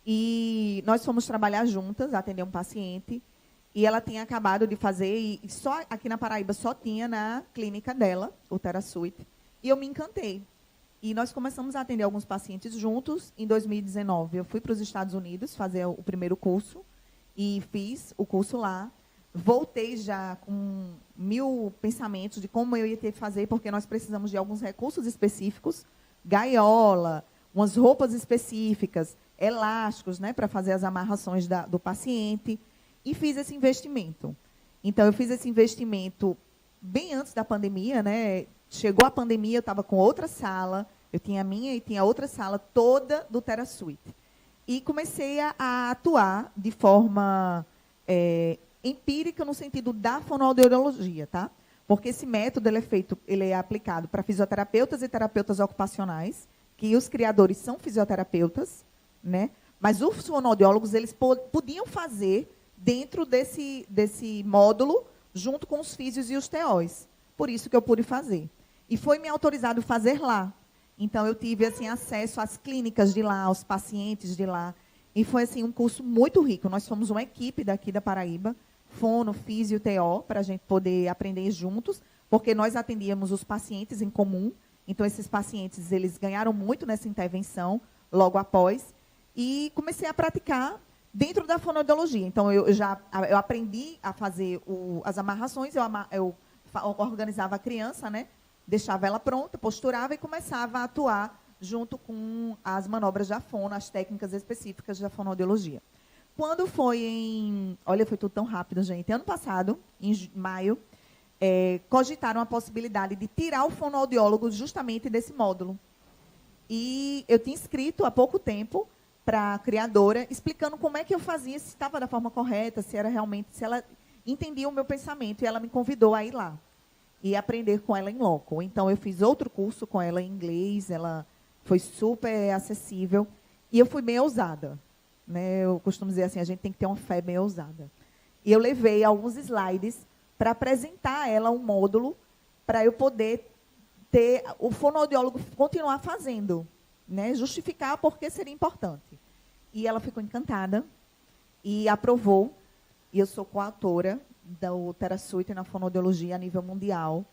E nós fomos trabalhar juntas, atender um paciente, e ela tinha acabado de fazer, e só aqui na Paraíba só tinha na clínica dela, o TheraSuite, e eu me encantei. E nós começamos a atender alguns pacientes juntos. Em 2019, eu fui para os Estados Unidos fazer o primeiro curso, e fiz o curso lá. Voltei já com 1000 pensamentos de como eu ia ter que fazer, porque nós precisamos de alguns recursos específicos, gaiola, umas roupas específicas, elásticos, né, para fazer as amarrações do paciente, e fiz esse investimento. Então, eu fiz esse investimento bem antes da pandemia, né? Chegou a pandemia, eu estava com outra sala, eu tinha a minha e tinha outra sala toda do TheraSuite. E comecei a atuar de forma empírica no sentido da fonoaudiologia, tá? Porque esse método ele é aplicado para fisioterapeutas e terapeutas ocupacionais que os criadores são fisioterapeutas, né? Mas os fonoaudiólogos, eles podiam fazer dentro desse módulo, junto com os físios e os TOs. Por isso que eu pude fazer. E foi me autorizado fazer lá. Então, eu tive assim, acesso às clínicas de lá, aos pacientes de lá. E foi assim, um curso muito rico. Nós somos uma equipe daqui da Paraíba, fono, físio, TO, para a gente poder aprender juntos, porque nós atendíamos os pacientes em comum. Então, esses pacientes, eles ganharam muito nessa intervenção, logo após. E comecei a praticar dentro da fonoaudiologia. Então, eu aprendi a fazer as amarrações, eu organizava a criança, né? Deixava ela pronta, posturava e começava a atuar junto com as manobras da fono, as técnicas específicas da fonoaudiologia. Quando foi olha, foi tudo tão rápido, gente. Ano passado, em maio, cogitaram a possibilidade de tirar o fonoaudiólogo justamente desse módulo. E eu tinha inscrito há pouco tempo para a criadora, explicando como é que eu fazia, se estava da forma correta, se era realmente, se ela entendia o meu pensamento, e ela me convidou a ir lá e aprender com ela em loco. Então, eu fiz outro curso com ela em inglês, ela foi super acessível, e eu fui bem ousada. Né? Eu costumo dizer assim, a gente tem que ter uma fé bem ousada. E eu levei alguns slides para apresentar a ela um módulo para eu poder ter o fonoaudiólogo continuar fazendo, né? Justificar porque seria importante. E ela ficou encantada e aprovou. E eu sou coautora do TheraSuite na fonoaudiologia a nível mundial.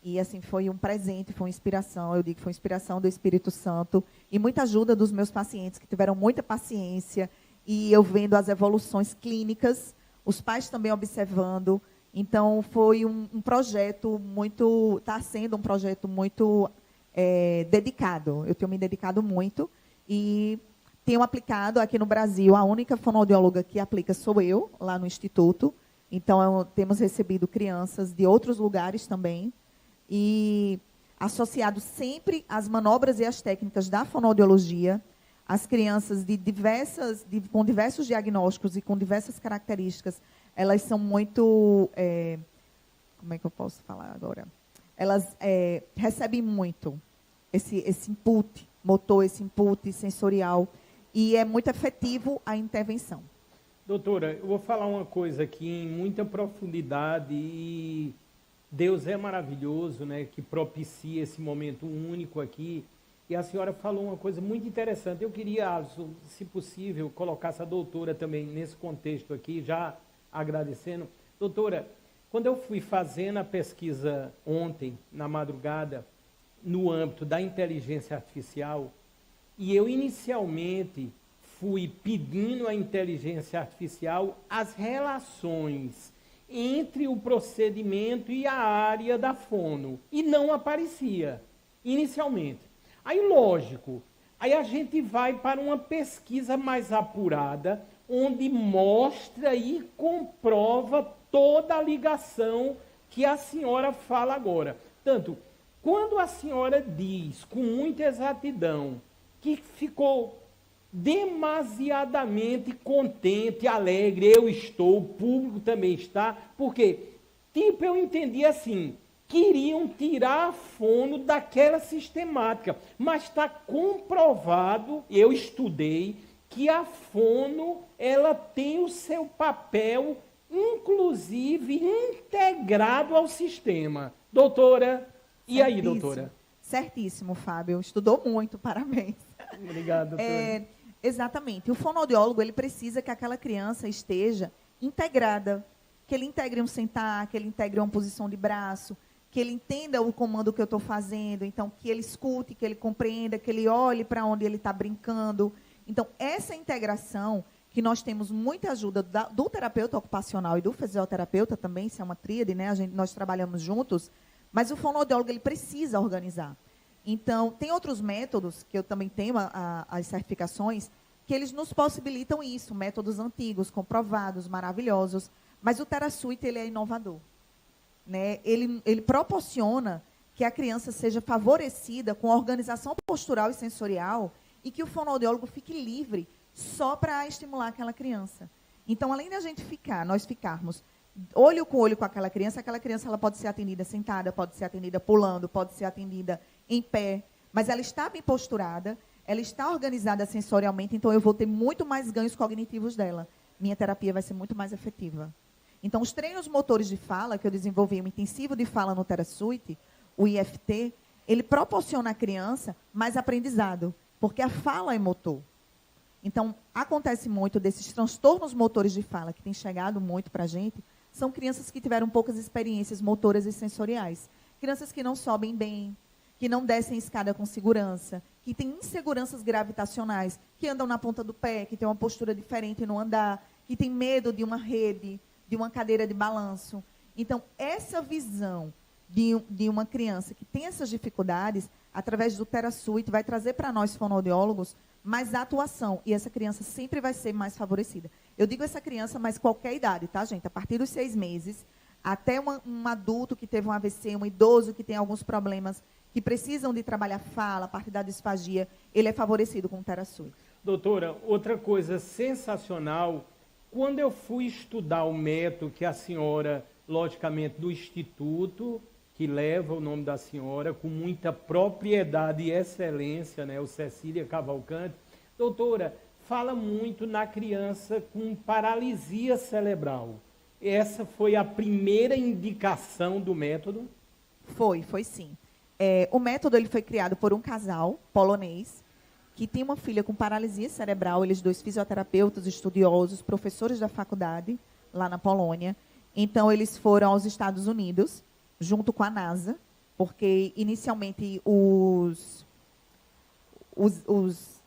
E assim, foi um presente, foi uma inspiração. Eu digo que foi uma inspiração do Espírito Santo e muita ajuda dos meus pacientes que tiveram muita paciência. E eu vendo as evoluções clínicas, os pais também observando. Então, foi um projeto muito, está sendo um projeto muito dedicado. Eu tenho me dedicado muito e tenho aplicado aqui no Brasil, a única fonoaudióloga que aplica sou eu, lá no Instituto. Então, temos recebido crianças de outros lugares também. E associado sempre às manobras e às técnicas da fonoaudiologia, as crianças com diversos diagnósticos e com diversas características, elas são muito... como é que eu posso falar agora? Elas recebem muito esse input motor, esse input sensorial, e é muito efetivo a intervenção. Doutora, eu vou falar uma coisa aqui em muita profundidade, e Deus é maravilhoso, né, que propicia esse momento único aqui. E a senhora falou uma coisa muito interessante. Eu queria, Alisson, se possível, colocar essa doutora também nesse contexto aqui, já agradecendo. Doutora, quando eu fui fazendo a pesquisa ontem, na madrugada, no âmbito da inteligência artificial, e eu inicialmente fui pedindo à inteligência artificial as relações entre o procedimento e a área da fono, e não aparecia, inicialmente. Aí, lógico, aí a gente vai para uma pesquisa mais apurada, onde mostra e comprova toda a ligação que a senhora fala agora. Tanto, quando a senhora diz com muita exatidão que ficou demasiadamente contente, alegre, eu estou, o público também está, porque, tipo, eu entendi assim, queriam tirar a fono daquela sistemática, mas está comprovado, eu estudei, que a fono, ela tem o seu papel, inclusive, integrado ao sistema. Doutora, e aí, doutora? Certíssimo, Fábio. Estudou muito, parabéns. Obrigado, doutora. Exatamente. O fonoaudiólogo, ele precisa que aquela criança esteja integrada, que ele integre um sentar, que ele integre uma posição de braço, que ele entenda o comando que eu estou fazendo, então, que ele escute, que ele compreenda, que ele olhe para onde ele está brincando. Então, essa integração, que nós temos muita ajuda do terapeuta ocupacional e do fisioterapeuta também, isso é uma tríade, né? Nós trabalhamos juntos, mas o fonoaudiólogo, ele precisa organizar. Então, tem outros métodos, que eu também tenho as certificações, que eles nos possibilitam isso, métodos antigos, comprovados, maravilhosos, mas o TheraSuite, ele é inovador. Né? Ele proporciona que a criança seja favorecida com a organização postural e sensorial e que o fonoaudiólogo fique livre só para estimular aquela criança. Então, além da gente nós ficarmos olho com aquela criança ela pode ser atendida sentada, pode ser atendida pulando, pode ser atendida em pé, mas ela está bem posturada, ela está organizada sensorialmente, então eu vou ter muito mais ganhos cognitivos dela. Minha terapia vai ser muito mais efetiva. Então, os treinos motores de fala, que eu desenvolvi, o intensivo de fala no TeraSuite, o IFT, ele proporciona à criança mais aprendizado, porque a fala é motor. Então, acontece muito desses transtornos motores de fala, que tem chegado muito para a gente, são crianças que tiveram poucas experiências motoras e sensoriais. Crianças que não sobem bem, que não descem escada com segurança, que têm inseguranças gravitacionais, que andam na ponta do pé, que têm uma postura diferente no andar, que têm medo de uma rede, de uma cadeira de balanço. Então, essa visão de uma criança que tem essas dificuldades, através do TeraSuite, vai trazer para nós, fonoaudiólogos, mais atuação. E essa criança sempre vai ser mais favorecida. Eu digo essa criança, mas qualquer idade, tá, gente? A partir dos 6 meses, até um adulto que teve um AVC, um idoso que tem alguns problemas, que precisam de trabalhar fala, a parte da disfagia, ele é favorecido com o TeraSuite. Doutora, outra coisa sensacional, quando eu fui estudar o método que a senhora, logicamente, do Instituto, que leva o nome da senhora, com muita propriedade e excelência, né, o Cecília Cavalcante, doutora, fala muito na criança com paralisia cerebral. Essa foi a primeira indicação do método? Foi sim. O método ele foi criado por um casal polonês, que tem uma filha com paralisia cerebral, eles dois fisioterapeutas, estudiosos, professores da faculdade, lá na Polônia. Então, eles foram aos Estados Unidos, junto com a NASA, porque, inicialmente, os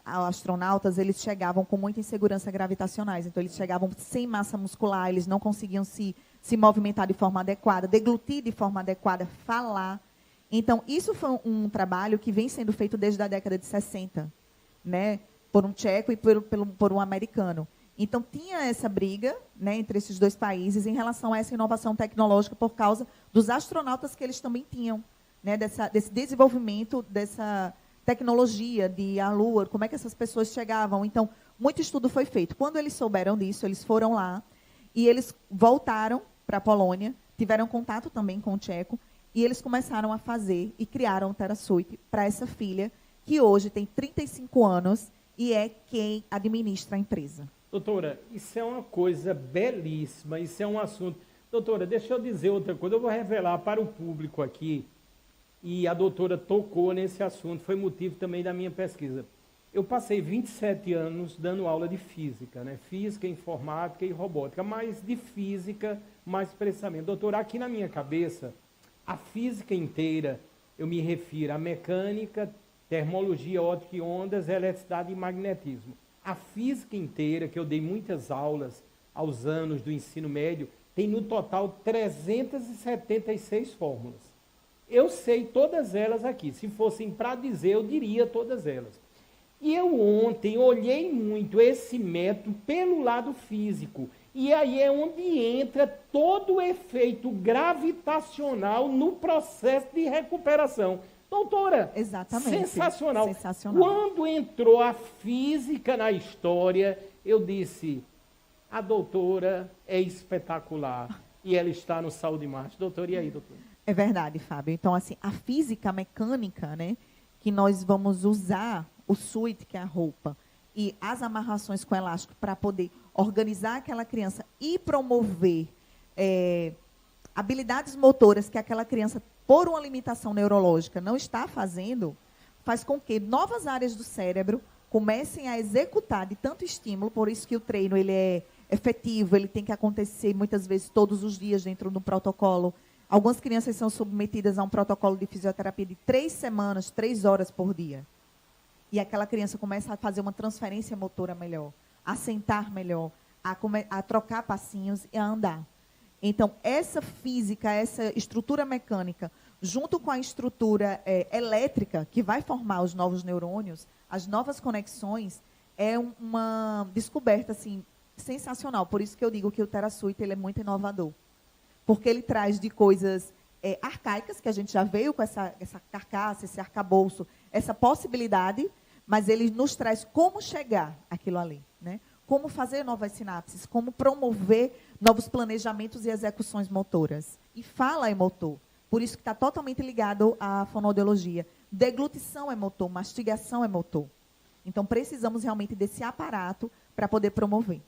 astronautas, eles chegavam com muita insegurança gravitacionais. Então, eles chegavam sem massa muscular, eles não conseguiam se movimentar de forma adequada, deglutir de forma adequada, falar. Então, isso foi um trabalho que vem sendo feito desde a década de 60, né, por um tcheco e por um americano. Então, tinha essa briga, né, entre esses dois países em relação a essa inovação tecnológica por causa dos astronautas que eles também tinham, né, desse desenvolvimento, dessa tecnologia de a Lua, como é que essas pessoas chegavam. Então, muito estudo foi feito. Quando eles souberam disso, eles foram lá e eles voltaram para a Polônia, tiveram contato também com o tcheco, e eles começaram a fazer e criaram o TeraSuite para essa filha, que hoje tem 35 anos e é quem administra a empresa. Doutora, isso é uma coisa belíssima, isso é um assunto... Doutora, deixa eu dizer outra coisa, eu vou revelar para o público aqui, e a doutora tocou nesse assunto, foi motivo também da minha pesquisa. Eu passei 27 anos dando aula de física, né? Física, informática e robótica, mas de física mais precisamente. Doutora, aqui na minha cabeça, a física inteira, eu me refiro à mecânica, termologia, ótica e ondas, eletricidade e magnetismo. A física inteira, que eu dei muitas aulas aos anos do ensino médio, tem no total 376 fórmulas. Eu sei todas elas aqui. Se fossem para dizer, eu diria todas elas. E eu ontem olhei muito esse método pelo lado físico. E aí é onde entra todo o efeito gravitacional no processo de recuperação. Doutora, exatamente. Sensacional. Sensacional. Quando entrou a física na história, eu disse, a doutora é espetacular. E ela está no Saúde Marte. Doutora, e aí, doutora? É verdade, Fábio. Então, assim, a física mecânica, né, que nós vamos usar, o suíte, que é a roupa, e as amarrações com elástico para poder organizar aquela criança e promover habilidades motoras que aquela criança, por uma limitação neurológica, não está fazendo, faz com que novas áreas do cérebro comecem a executar de tanto estímulo, por isso que o treino ele é efetivo, ele tem que acontecer muitas vezes todos os dias dentro de um protocolo. Algumas crianças são submetidas a um protocolo de fisioterapia de 3 semanas, 3 horas por dia. E aquela criança começa a fazer uma transferência motora melhor, a sentar melhor, a trocar passinhos e a andar. Então, essa física, essa estrutura mecânica, junto com a estrutura elétrica, que vai formar os novos neurônios, as novas conexões, é uma descoberta assim, sensacional. Por isso que eu digo que o TeraSuite ele é muito inovador. Porque ele traz de coisas arcaicas, que a gente já veio com essa carcaça, esse arcabouço, essa possibilidade, mas ele nos traz como chegar àquilo ali, né? Como fazer novas sinapses, como promover novos planejamentos e execuções motoras. E fala em motor, por isso que está totalmente ligado à fonoaudiologia. deglutição é motor, mastigação é motor. Então, precisamos realmente desse aparato para poder promover.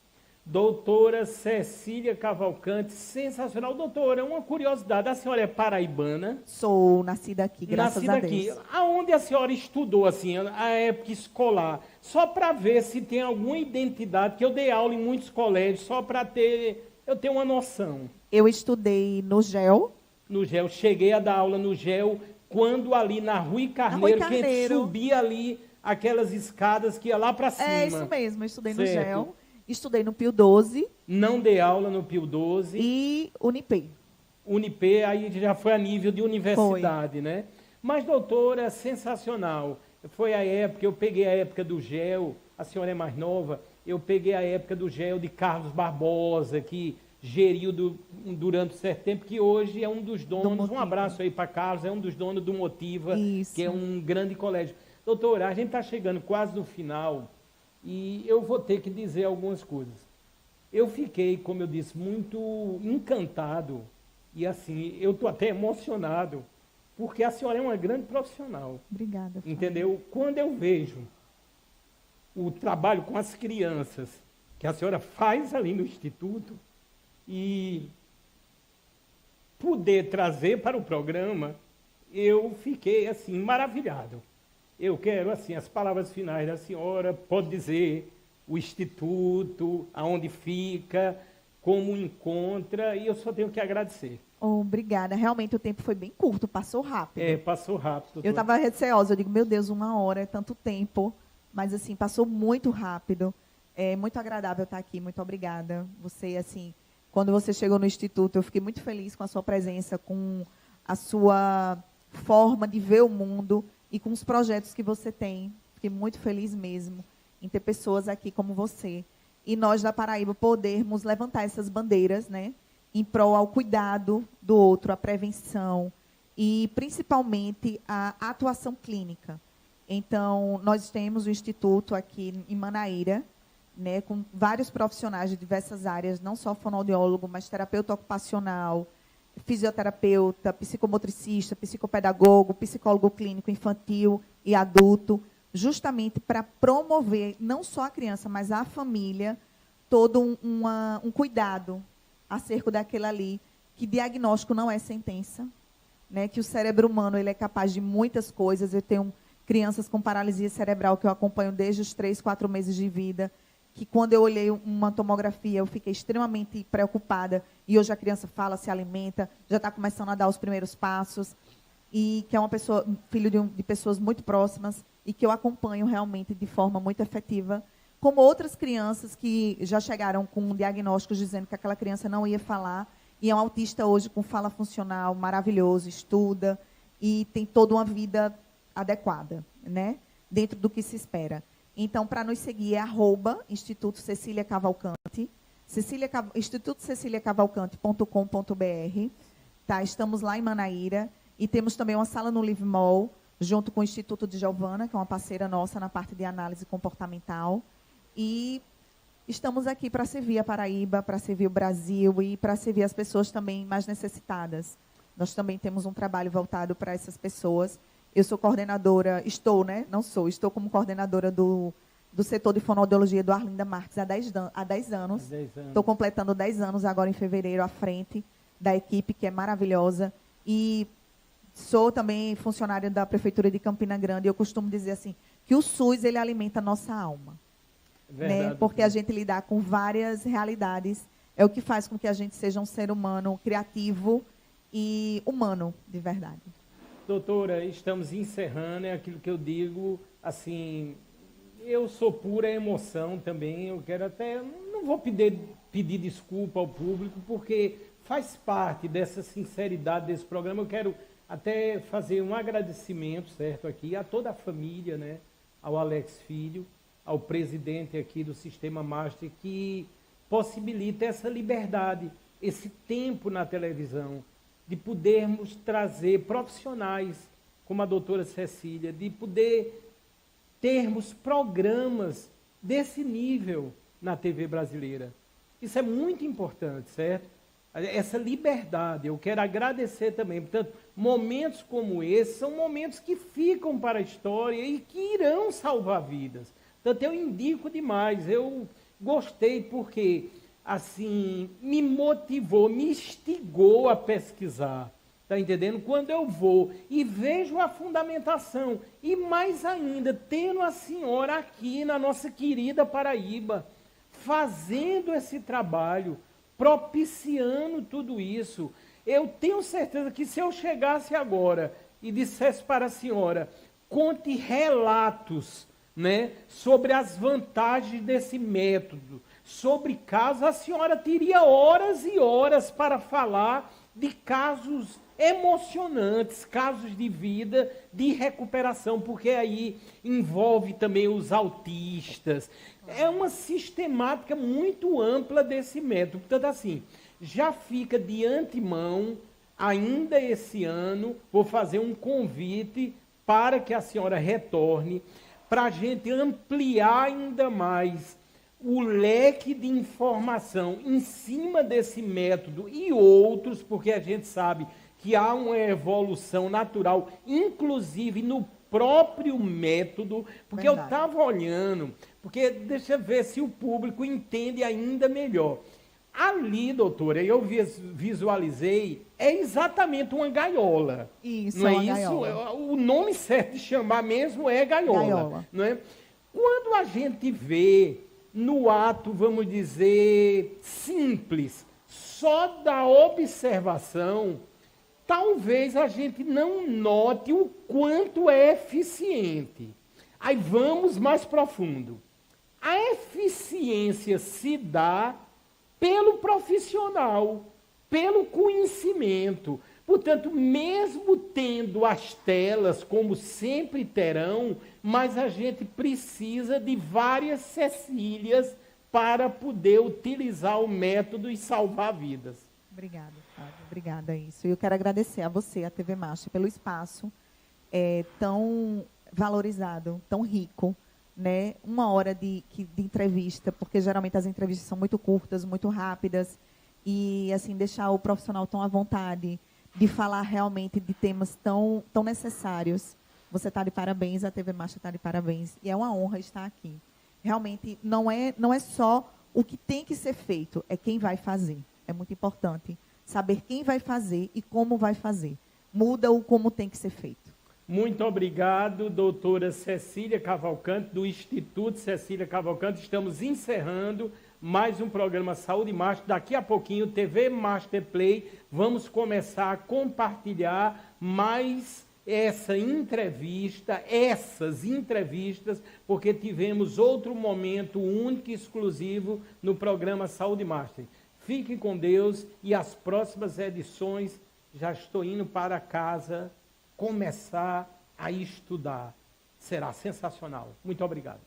Doutora Cecília Cavalcante, sensacional. Doutora, uma curiosidade, a senhora é paraibana? Sou nascida aqui, graças a Deus. Nascida aqui. Aonde a senhora estudou, assim, a época escolar? Só para ver se tem alguma identidade, que eu dei aula em muitos colégios, só para eu ter uma noção. Eu estudei no GEL. No GEL, cheguei a dar aula no GEL, quando ali na Rui Carneiro, que a gente subia ali aquelas escadas que ia lá para cima. É isso mesmo, eu estudei no GEL. Estudei no Pio 12. Não dei aula no Pio 12. E Unip. Unip, aí já foi a nível de universidade, né? Mas, doutora, sensacional. Foi a época, eu peguei a época do GEL, a senhora é mais nova, eu peguei a época do GEL de Carlos Barbosa, que geriu durante um certo tempo, que hoje é um dos donos, um abraço aí para Carlos, é um dos donos do Motiva, Isso. Que é um grande colégio. Doutora, a gente está chegando quase no final, e eu vou ter que dizer algumas coisas. Eu fiquei, como eu disse, muito encantado e assim, eu estou até emocionado, porque a senhora é uma grande profissional. Obrigada. Fábio. Entendeu? Quando eu vejo o trabalho com as crianças que a senhora faz ali no Instituto e poder trazer para o programa, eu fiquei assim, maravilhado. Eu quero, assim, as palavras finais da senhora, pode dizer o Instituto, aonde fica, como encontra, e eu só tenho que agradecer. Obrigada. Realmente o tempo foi bem curto, passou rápido. Passou rápido. Doutor. Eu estava receosa, eu digo, meu Deus, 1 hora é tanto tempo, mas assim, passou muito rápido. É muito agradável estar aqui, muito obrigada. Você, assim, quando você chegou no Instituto, eu fiquei muito feliz com a sua presença, com a sua forma de ver o mundo, e com os projetos que você tem. Fiquei muito feliz mesmo em ter pessoas aqui como você. E nós da Paraíba podermos levantar essas bandeiras, né, em prol ao cuidado do outro, a prevenção e principalmente a atuação clínica. Então, nós temos o Instituto aqui em Manaíra, né, com vários profissionais de diversas áreas, não só fonoaudiólogo, mas terapeuta ocupacional, fisioterapeuta, psicomotricista, psicopedagogo, psicólogo clínico infantil e adulto, justamente para promover não só a criança, mas a família, todo um cuidado acerca daquele ali, que diagnóstico não é sentença, né, que o cérebro humano ele é capaz de muitas coisas. Eu tenho crianças com paralisia cerebral que eu acompanho desde os 3, 4 meses de vida, que quando eu olhei uma tomografia, eu fiquei extremamente preocupada, e hoje a criança fala, se alimenta, já está começando a dar os primeiros passos, e que é uma pessoa, filho de pessoas muito próximas, e que eu acompanho realmente de forma muito efetiva, como outras crianças que já chegaram com diagnósticos dizendo que aquela criança não ia falar, e é um autista hoje com fala funcional, maravilhoso, estuda, e tem toda uma vida adequada, né, dentro do que se espera. Então, para nos seguir, é @Instituto Cecília Cavalcante, institutoceciliacavalcante.com.br. Tá? Estamos lá em Manaíra e temos também uma sala no Live Mall, junto com o Instituto de Giovana, que é uma parceira nossa na parte de análise comportamental. E estamos aqui para servir a Paraíba, para servir o Brasil e para servir as pessoas também mais necessitadas. Nós também temos um trabalho voltado para essas pessoas. Eu sou coordenadora, estou como coordenadora do setor de fonoaudiologia do Arlinda Marques há 10 anos. Estou completando 10 anos agora em fevereiro, à frente da equipe, que é maravilhosa. E sou também funcionária da Prefeitura de Campina Grande. Eu costumo dizer assim, que o SUS ele alimenta a nossa alma. Verdade, né? Porque a gente lidar com várias realidades é o que faz com que a gente seja um ser humano criativo e humano, de verdade. Doutora, estamos encerrando, é aquilo que eu digo, assim, eu sou pura emoção também, eu quero até, não vou pedir desculpa ao público, porque faz parte dessa sinceridade desse programa. Eu quero até fazer um agradecimento, certo, aqui, a toda a família, né, ao Alex Filho, ao presidente aqui do Sistema Master, que possibilita essa liberdade, esse tempo na televisão, de podermos trazer profissionais como a doutora Cecília, de poder termos programas desse nível na TV brasileira. Isso é muito importante, certo? essa liberdade. Eu quero agradecer também. Portanto, momentos como esse são momentos que ficam para a história e que irão salvar vidas. Portanto, eu indico demais. Eu gostei porque, assim, me motivou, me instigou a pesquisar. Está entendendo? Quando eu vou e vejo a fundamentação, e mais ainda, tendo a senhora aqui na nossa querida Paraíba, fazendo esse trabalho, propiciando tudo isso, eu tenho certeza que se eu chegasse agora e dissesse para a senhora, conte relatos, né, sobre as vantagens desse método, sobre casos, a senhora teria horas e horas para falar de casos emocionantes, casos de vida, de recuperação, porque aí envolve também os autistas. É uma sistemática muito ampla desse método. Portanto, assim, já fica de antemão, ainda esse ano, vou fazer um convite para que a senhora retorne, para a gente ampliar ainda mais o leque de informação em cima desse método e outros, porque a gente sabe que há uma evolução natural, inclusive no próprio método, porque eu estava olhando, porque deixa eu ver se o público entende ainda melhor. Ali, doutora, eu visualizei, é exatamente uma gaiola. Isso, não é isso? gaiola. O nome certo de chamar mesmo é gaiola. Não é? Quando a gente vê no ato, vamos dizer, simples, só da observação, talvez a gente não note o quanto é eficiente. Aí vamos mais profundo. A eficiência se dá pelo profissional, pelo conhecimento. Portanto, mesmo tendo as telas, como sempre terão, mas a gente precisa de várias Cecílias para poder utilizar o método e salvar vidas. Obrigada, Fábio. Obrigada, isso. E eu quero agradecer a você, a TV Master, pelo espaço tão valorizado, tão rico, né? Uma hora de entrevista, porque geralmente as entrevistas são muito curtas, muito rápidas, e assim deixar o profissional tão à vontade de falar realmente de temas tão necessários. Você está de parabéns, a TV Master está de parabéns, e é uma honra estar aqui. Realmente, não é só o que tem que ser feito, é quem vai fazer. É muito importante saber quem vai fazer e como vai fazer. Muda o como tem que ser feito. Muito obrigado, doutora Cecília Cavalcante, do Instituto Cecília Cavalcante. Estamos encerrando mais um programa Saúde Master. Daqui a pouquinho, TV Master Play, vamos começar a compartilhar mais essas entrevistas, porque tivemos outro momento único e exclusivo no programa Saúde Master. Fiquem com Deus e as próximas edições, já estou indo para casa começar a estudar. Será sensacional. Muito obrigado.